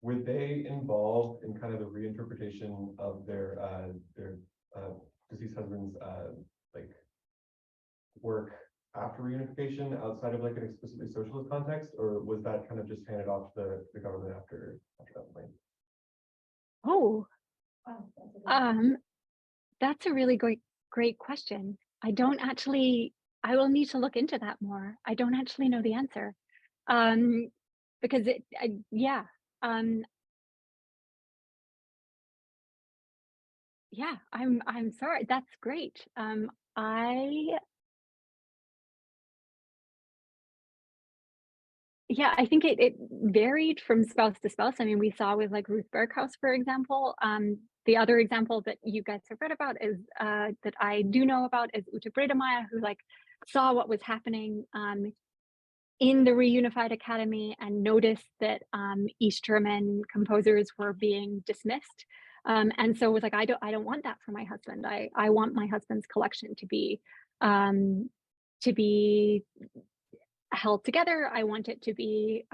were they involved in kind of the reinterpretation of their deceased husband's like work after reunification outside of like an explicitly socialist context, or was that kind of just handed off to the government after that point? Oh, that's a really great question. I don't actually, I will need to look into that more. I don't actually know the answer. Because yeah. Yeah, I'm sorry. That's great. Yeah, I think it varied from spouse to spouse. I mean, we saw with like Ruth Berghaus, for example. The other example that you guys have read about is that I do know about is Ute Bredemeyer, who like saw what was happening in the reunified academy and noticed that East German composers were being dismissed, and so was like, I don't want that for my husband. I want my husband's collection to be held together. I want it to be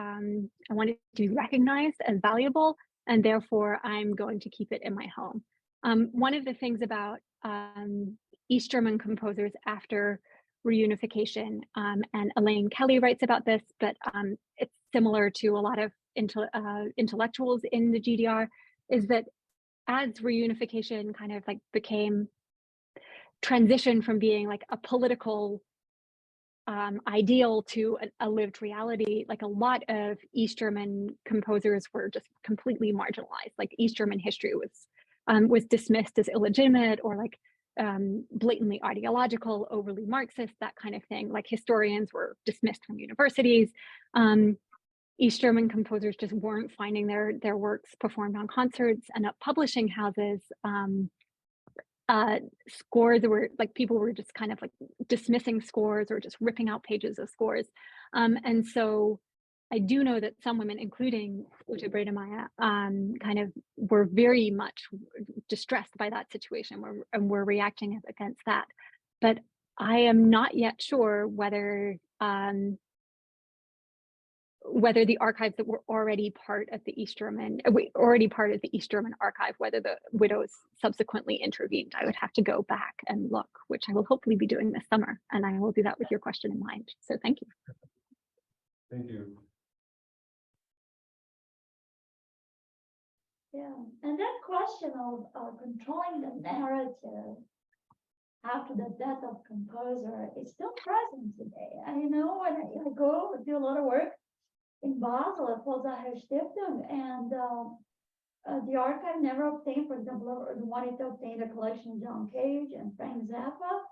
recognized as valuable, and therefore I'm going to keep it in my home. One of the things about East German composers after reunification, and Elaine Kelly writes about this, but it's similar to a lot of intellectuals in the GDR, is that as reunification kind of like became transitioned from being like a political ideal to a lived reality, like a lot of East German composers were just completely marginalized. Like East German history was dismissed as illegitimate or like blatantly ideological, overly Marxist, that kind of thing. Like historians were dismissed from universities. East German composers just weren't finding their works performed on concerts, and at publishing houses. Scores were like, people were just kind of like dismissing scores or just ripping out pages of scores. And so I do know that some women, including Ute Bredemeyer, kind of were very much distressed by that situation and were reacting against that. But I am not yet sure whether whether the archives that were already part of the East German archive, whether the widows subsequently intervened. I would have to go back and look, which I will hopefully be doing this summer, and I will do that with your question in mind. So thank you. Thank you. Yeah, and that question of controlling the narrative after the death of composer is still present today. And when I go do a lot of work in Basel at Postwar Stiftung, and the archive never obtained, for example, wanted to obtain a collection of John Cage and Frank Zappa,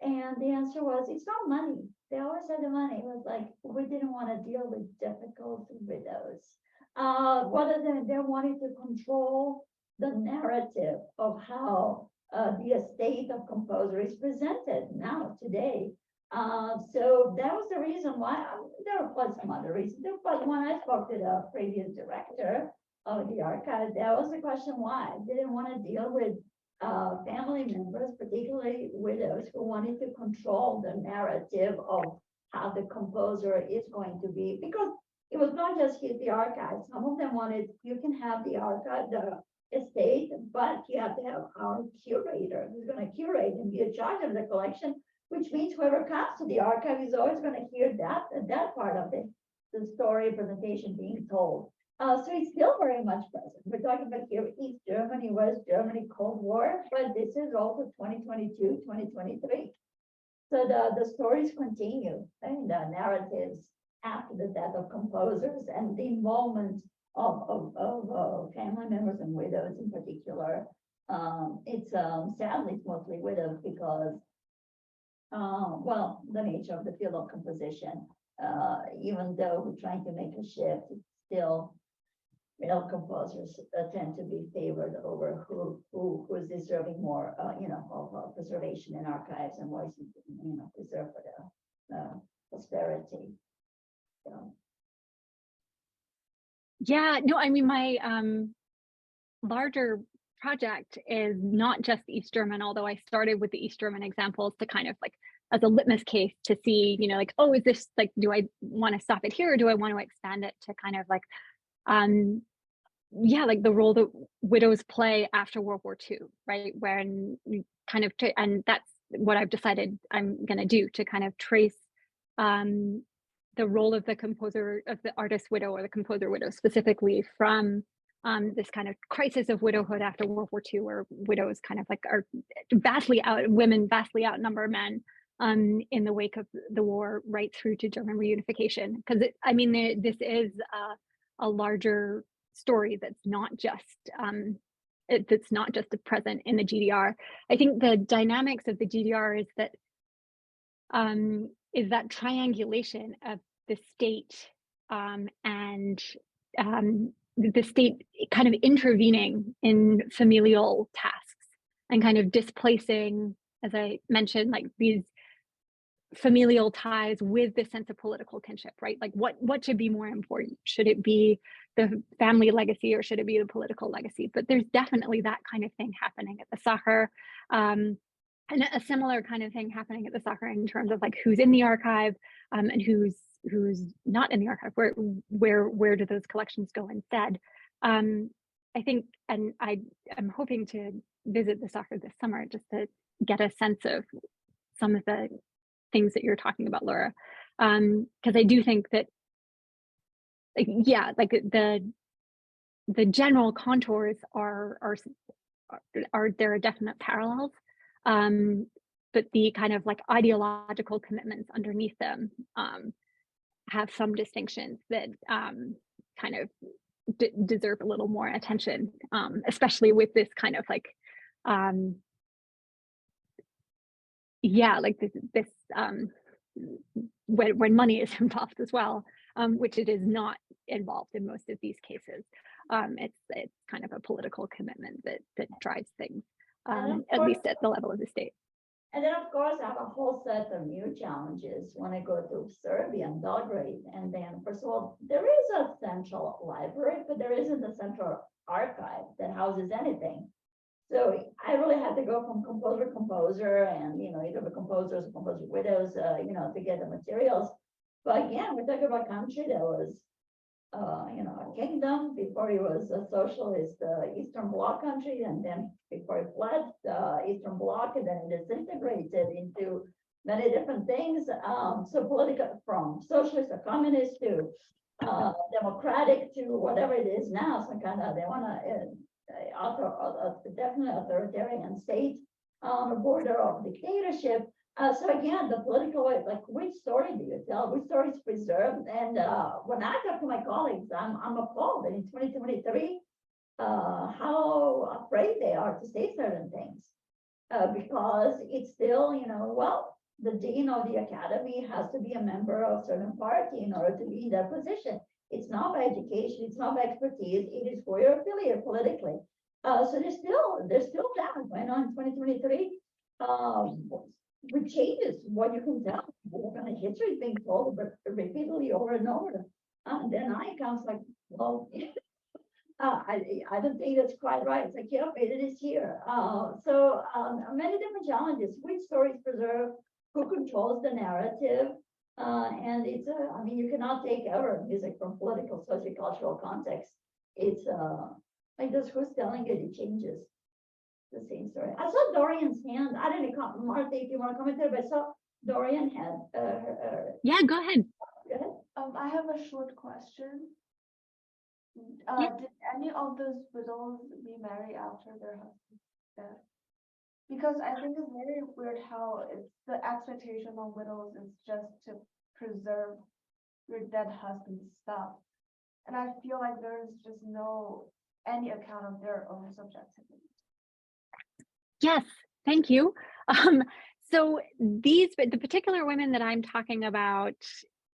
and the answer was, it's not money. They always said the money. It was like, we didn't want to deal with difficult widows. Rather than they wanted to control the narrative of how the estate of composer is presented now, today. So that was the reason why. There was some other reasons, but when I spoke to the previous director of the archive, that was the question why. They didn't want to deal with family members, particularly widows, who wanted to control the narrative of how the composer is going to be, because it was not just the archive. Some of them wanted, you can have the archive, the estate, but you have to have our curator who's going to curate and be in charge of the collection, which means whoever comes to the archive is always going to hear that part of it, the story presentation being told. So it's still very much present. We're talking about here East Germany, West Germany, Cold War, but this is also 2022, 2023. So the stories continue, and the narratives after the death of composers and the involvement of family members and widows in particular. It's sadly it's mostly widows because the nature of the field of composition, even though we're trying to make a shift, it's still composers tend to be favored over who is deserving more of preservation in archives and voices preserved for the posterity. Yeah, no, I mean, my larger project is not just East German, although I started with the East German examples to kind of like as a litmus case to see, like, oh, is this like, do I want to stop it here or do I want to expand it to kind of like, like the role that widows play after World War II, right? When we kind of, and that's what I've decided I'm going to do, to kind of trace the role of the composer, of the artist widow or the composer widow specifically from this kind of crisis of widowhood after World War II, where widows kind of like are women vastly outnumber men in the wake of the war, right through to German reunification. Because this is a larger story that's not just present in the GDR. I think the dynamics of the GDR is that triangulation of the state and the state kind of intervening in familial tasks and kind of displacing, as I mentioned, like these familial ties with the sense of political kinship, right? Like what should be more important? Should it be the family legacy or should it be the political legacy? But there's definitely that kind of thing happening at the Sacher, and a similar kind of thing happening at the Sacher in terms of like who's in the archive and who's not in the archive. Where do those collections go instead? I think, and I'm hoping to visit the Sacher this summer just to get a sense of some of the things that you're talking about, Laura, because I do think that, the general contours are there are definite parallels, but the kind of like ideological commitments underneath them have some distinctions that kind of deserve a little more attention, especially with this kind of like this when money is involved as well, which it is not involved in most of these cases. It's kind of a political commitment that drives things, at least at the level of the state. And then, of course, I have a whole set of new challenges when I go to Serbia and Belgrade. And then, first of all, there is a central library, but there isn't a central archive that houses anything. So I really had to go from composer to composer, and either the composers or composer widows, to get the materials. But again, we're talking about a country that was a kingdom before he was a socialist Eastern Bloc country, and then before he fled the Eastern Bloc, and then it disintegrated into many different things. So political, from socialist or communist to democratic to whatever it is now, some kind of, they want to definitely authoritarian state on the border of dictatorship. So again, the political way, like, which story do you tell? Which story is preserved? And when I talk to my colleagues, I'm appalled that in 2023, how afraid they are to say certain things, because it's still, well, the dean of the academy has to be a member of a certain party in order to be in that position. It's not by education, it's not by expertise, it is for your affiliate politically. So there's still that going on in 2023. With changes, what you can tell, what kind of history is being told, but repeatedly over and over. Then I comes like, well, I don't think that's quite right. It's like, yeah, but it is here. So many different challenges. Which stories preserve? Who controls the narrative? And it's I mean, you cannot take ever music from political, sociocultural context. It's like this, who's telling it? It changes. The same story. I saw Dorian's hand. I didn't comment, Martha, if you want to comment there, but I saw Dorian had Yeah, go ahead. Go ahead. I have a short question. Yeah. Did any of those widows remarry after their husband's death? Because I think it's very weird how it's the expectation on widows is just to preserve your dead husband's stuff. And I feel like there's just any account of their own subjectivity. Yes, thank you. So the particular women that I'm talking about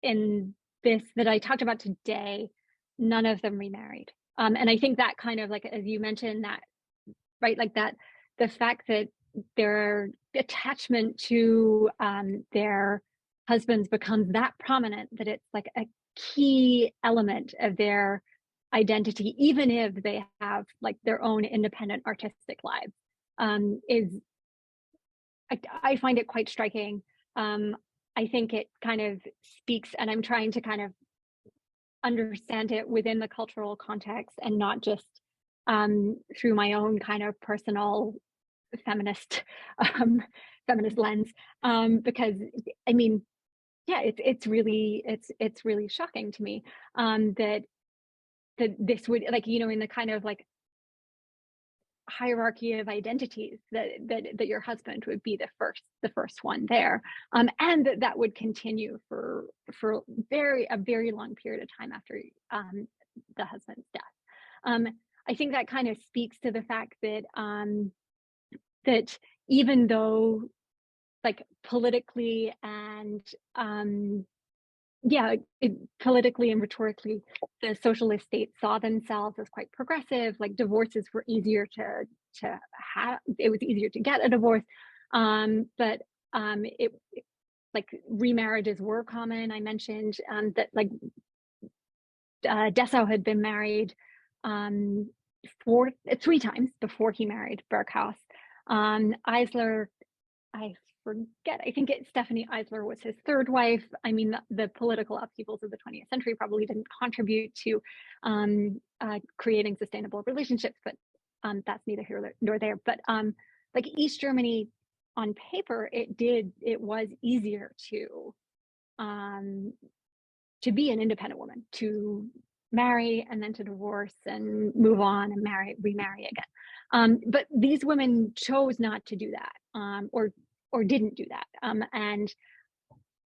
in this, that I talked about today, none of them remarried. And I think that kind of, like, as you mentioned, that, right, like that, the fact that their attachment to their husbands becomes that prominent that it's like a key element of their identity, even if they have like their own independent artistic lives. I find it quite striking. I think it kind of speaks, and I'm trying to kind of understand it within the cultural context and not just through my own kind of personal feminist lens, because I mean, yeah, it's really shocking to me that this would, like, in the kind of like hierarchy of identities, that your husband would be the first one there, and that would continue for a very long period of time after the husband's death. I think that kind of speaks to the fact that that even though, like, politically and politically and rhetorically, the socialist state saw themselves as quite progressive. Like, divorces were easier to have. It was easier to get a divorce, but like remarriages were common. I mentioned that, like, Dessau had been married 3 times before he married Berghaus. Eisler, I forget, I think Stephanie Eisler was his 3rd wife. I mean, the political upheavals of the 20th century probably didn't contribute to creating sustainable relationships, but that's neither here nor there. But like East Germany, on paper, it was easier to be an independent woman, to marry and then to divorce and move on and remarry again. But these women chose not to do that, or didn't do that. And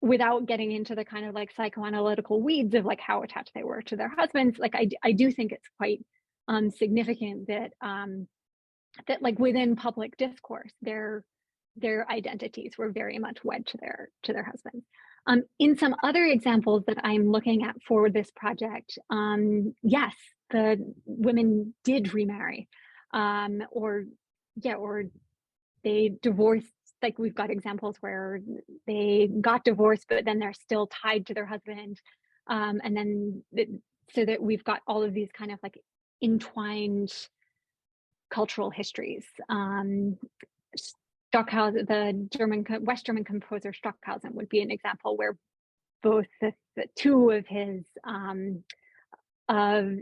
without getting into the kind of like psychoanalytical weeds of like how attached they were to their husbands, like I do think it's quite significant that that, like, within public discourse, their identities were very much wed to their husbands. In some other examples that I'm looking at for this project, yes, the women did remarry, or they divorced. Like, we've got examples where they got divorced, but then they're still tied to their husband, and then so that we've got all of these kind of like entwined cultural histories. Stockhausen, the West German composer Stockhausen, would be an example where both the 2 of his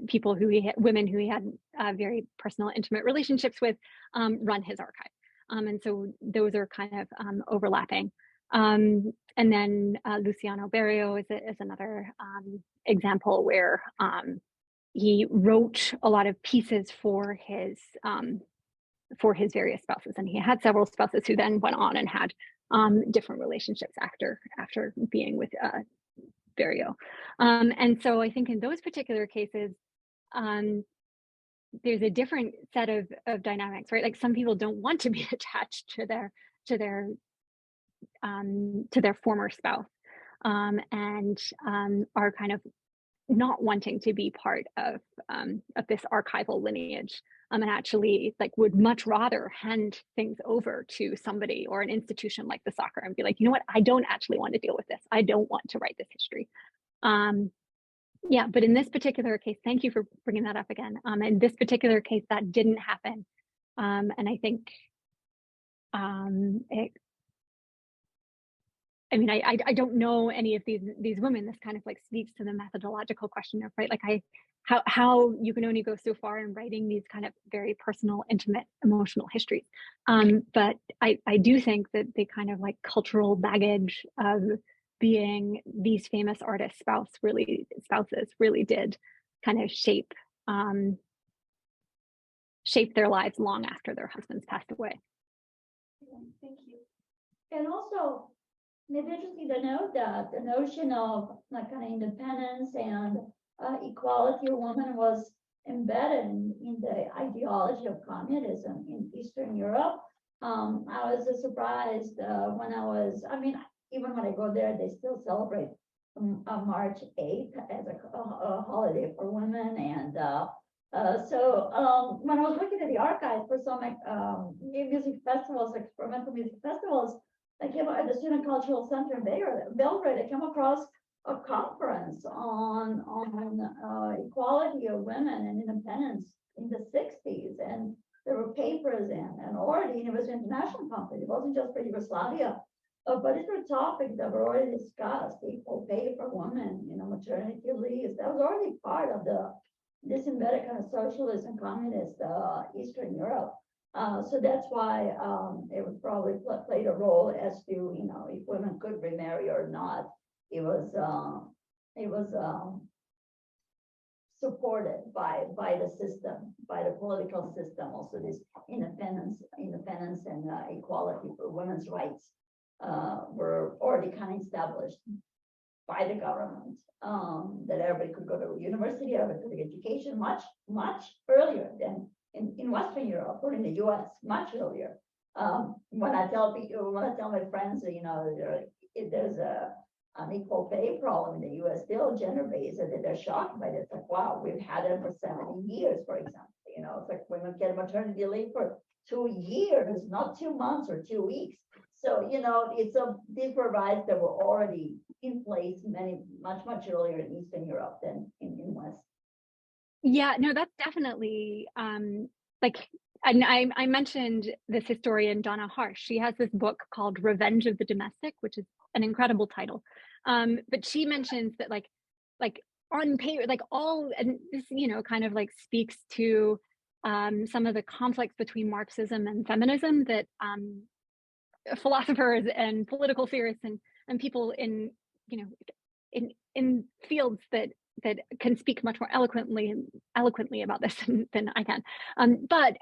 people women who he had very personal, intimate relationships with, run his archive. And so those are kind of overlapping. And then Luciano Berio is another example where he wrote a lot of pieces for his various spouses, and he had several spouses who then went on and had different relationships after being with Berio. And so I think in those particular cases, there's a different set of dynamics, right? Like some people don't want to be attached to their former spouse, and are kind of not wanting to be part of this archival lineage, and actually like would much rather hand things over to somebody or an institution like the soccer and be like, you know what, I don't actually want to deal with this. I don't want to write this history. Yeah, but in this particular case, thank you for bringing that up again. In this particular case, that didn't happen, and I think I don't know any of these women. This kind of like speaks to the methodological question of, right, like how you can only go so far in writing these kind of very personal, intimate, emotional histories. But I do think that the kind of like cultural baggage of being these famous artists' spouses really did kind of shape their lives long after their husbands passed away. Thank you. And also, maybe interesting to note that the notion of like kind of independence and equality of women was embedded in the ideology of communism in Eastern Europe. I was surprised when even when I go there, they still celebrate March 8th as a holiday for women. And so when I was looking at the archive for some music festivals, experimental music festivals, I came at the Student Cultural Center in Belgrade. I came across a conference on equality of women and independence in the 60s, and there were papers and already, and it was an international conference. It wasn't just for Yugoslavia, but these were topics that were already discussed: equal pay for women, maternity leaves. That was already part of this embedded kind of socialist and communist Eastern Europe. So that's why it would probably played a role as to, if women could remarry or not. It was supported by the system, by the political system. Also, this independence and equality for women's rights were already kind of established by the government. That everybody could go to university, everybody could get education much earlier than in Western Europe or in the U.S. much earlier. When I tell my friends, there's an equal pay problem in the U.S. still gender-based, and they're shocked by this. Like, wow, we've had it for 70 years, for example. It's like women get maternity leave for 2 years, not 2 months or 2 weeks. So these were rights that were already in place much earlier in Eastern Europe than in West. Yeah, no, that's definitely I mentioned this historian Donna Harsh. She has this book called Revenge of the Domestic, which is an incredible title. But she mentions that like on paper, like all, and this kind of like speaks to some of the conflicts between Marxism and feminism that philosophers and political theorists and people in fields that can speak much more eloquently about this than I can. But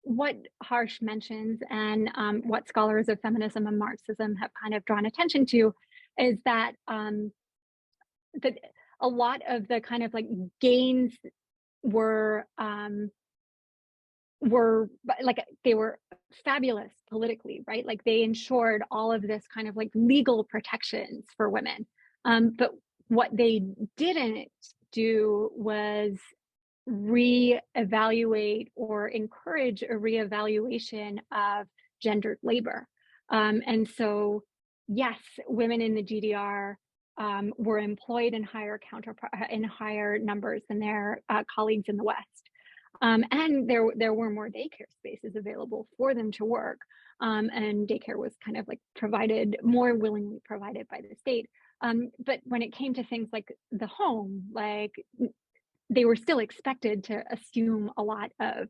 what Harsh mentions and what scholars of feminism and Marxism have kind of drawn attention to is that that a lot of the kind of like gains were like, they were fabulous politically, right? Like they ensured all of this kind of like legal protections for women. But what they didn't do was reevaluate or encourage a reevaluation of gendered labor. And so, yes, women in the GDR were employed in higher numbers than their colleagues in the West. And there were more daycare spaces available for them to work. And daycare was kind of like more willingly provided by the state. But when it came to things like the home, like they were still expected to assume a lot of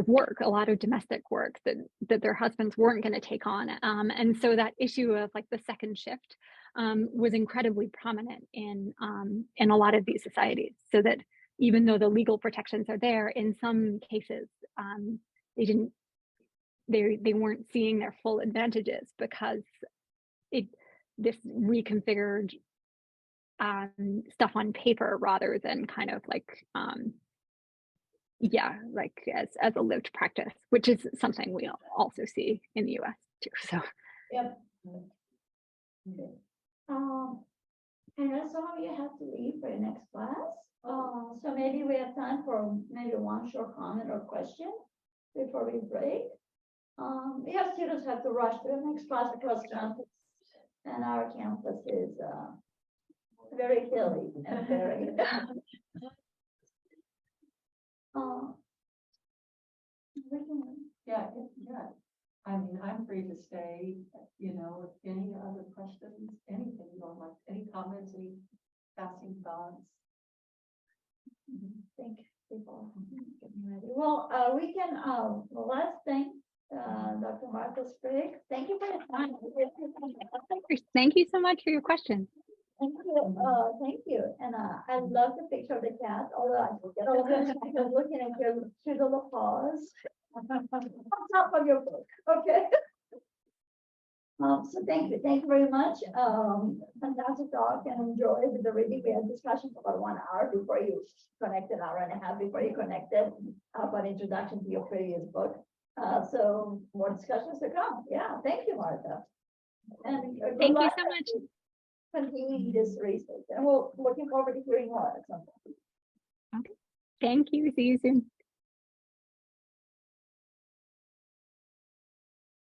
work, a lot of domestic work that their husbands weren't going to take on. And so that issue of like the second shift was incredibly prominent in a lot of these societies. So that even though the legal protections are there, in some cases they weren't seeing their full advantages because this reconfigured stuff on paper rather than kind of like like as a lived practice, which is something we also see in the US too. So Yep. Okay. I know some of you have to leave for your next class. So maybe we have time for maybe one short comment or question before we break. We have students who have to rush to the next class across campus, and our campus is very hilly and very. Yeah. I mean, I'm free to stay, you know, if any other questions, anything you want, like any comments, any passing thoughts. Thank you people. Getting ready. Well, we can, let's thank Dr. Martha Sprigge. Thank you for your time. thank you so much for your question. Thank you. Thank you. And I love the picture of the cat, although I forget all this. I was looking at your two little paws on top of your book. Okay. So thank you very much. Fantastic talk and enjoy with the reading. We had discussion for about 1 hour before you connected, hour and a half before you connected, about introduction to your previous book. So more discussions to come. Yeah, thank you, Martha. And Thank you so much. Continuing this research, and we're looking forward to hearing more at some point. Okay. Thank you. See you soon.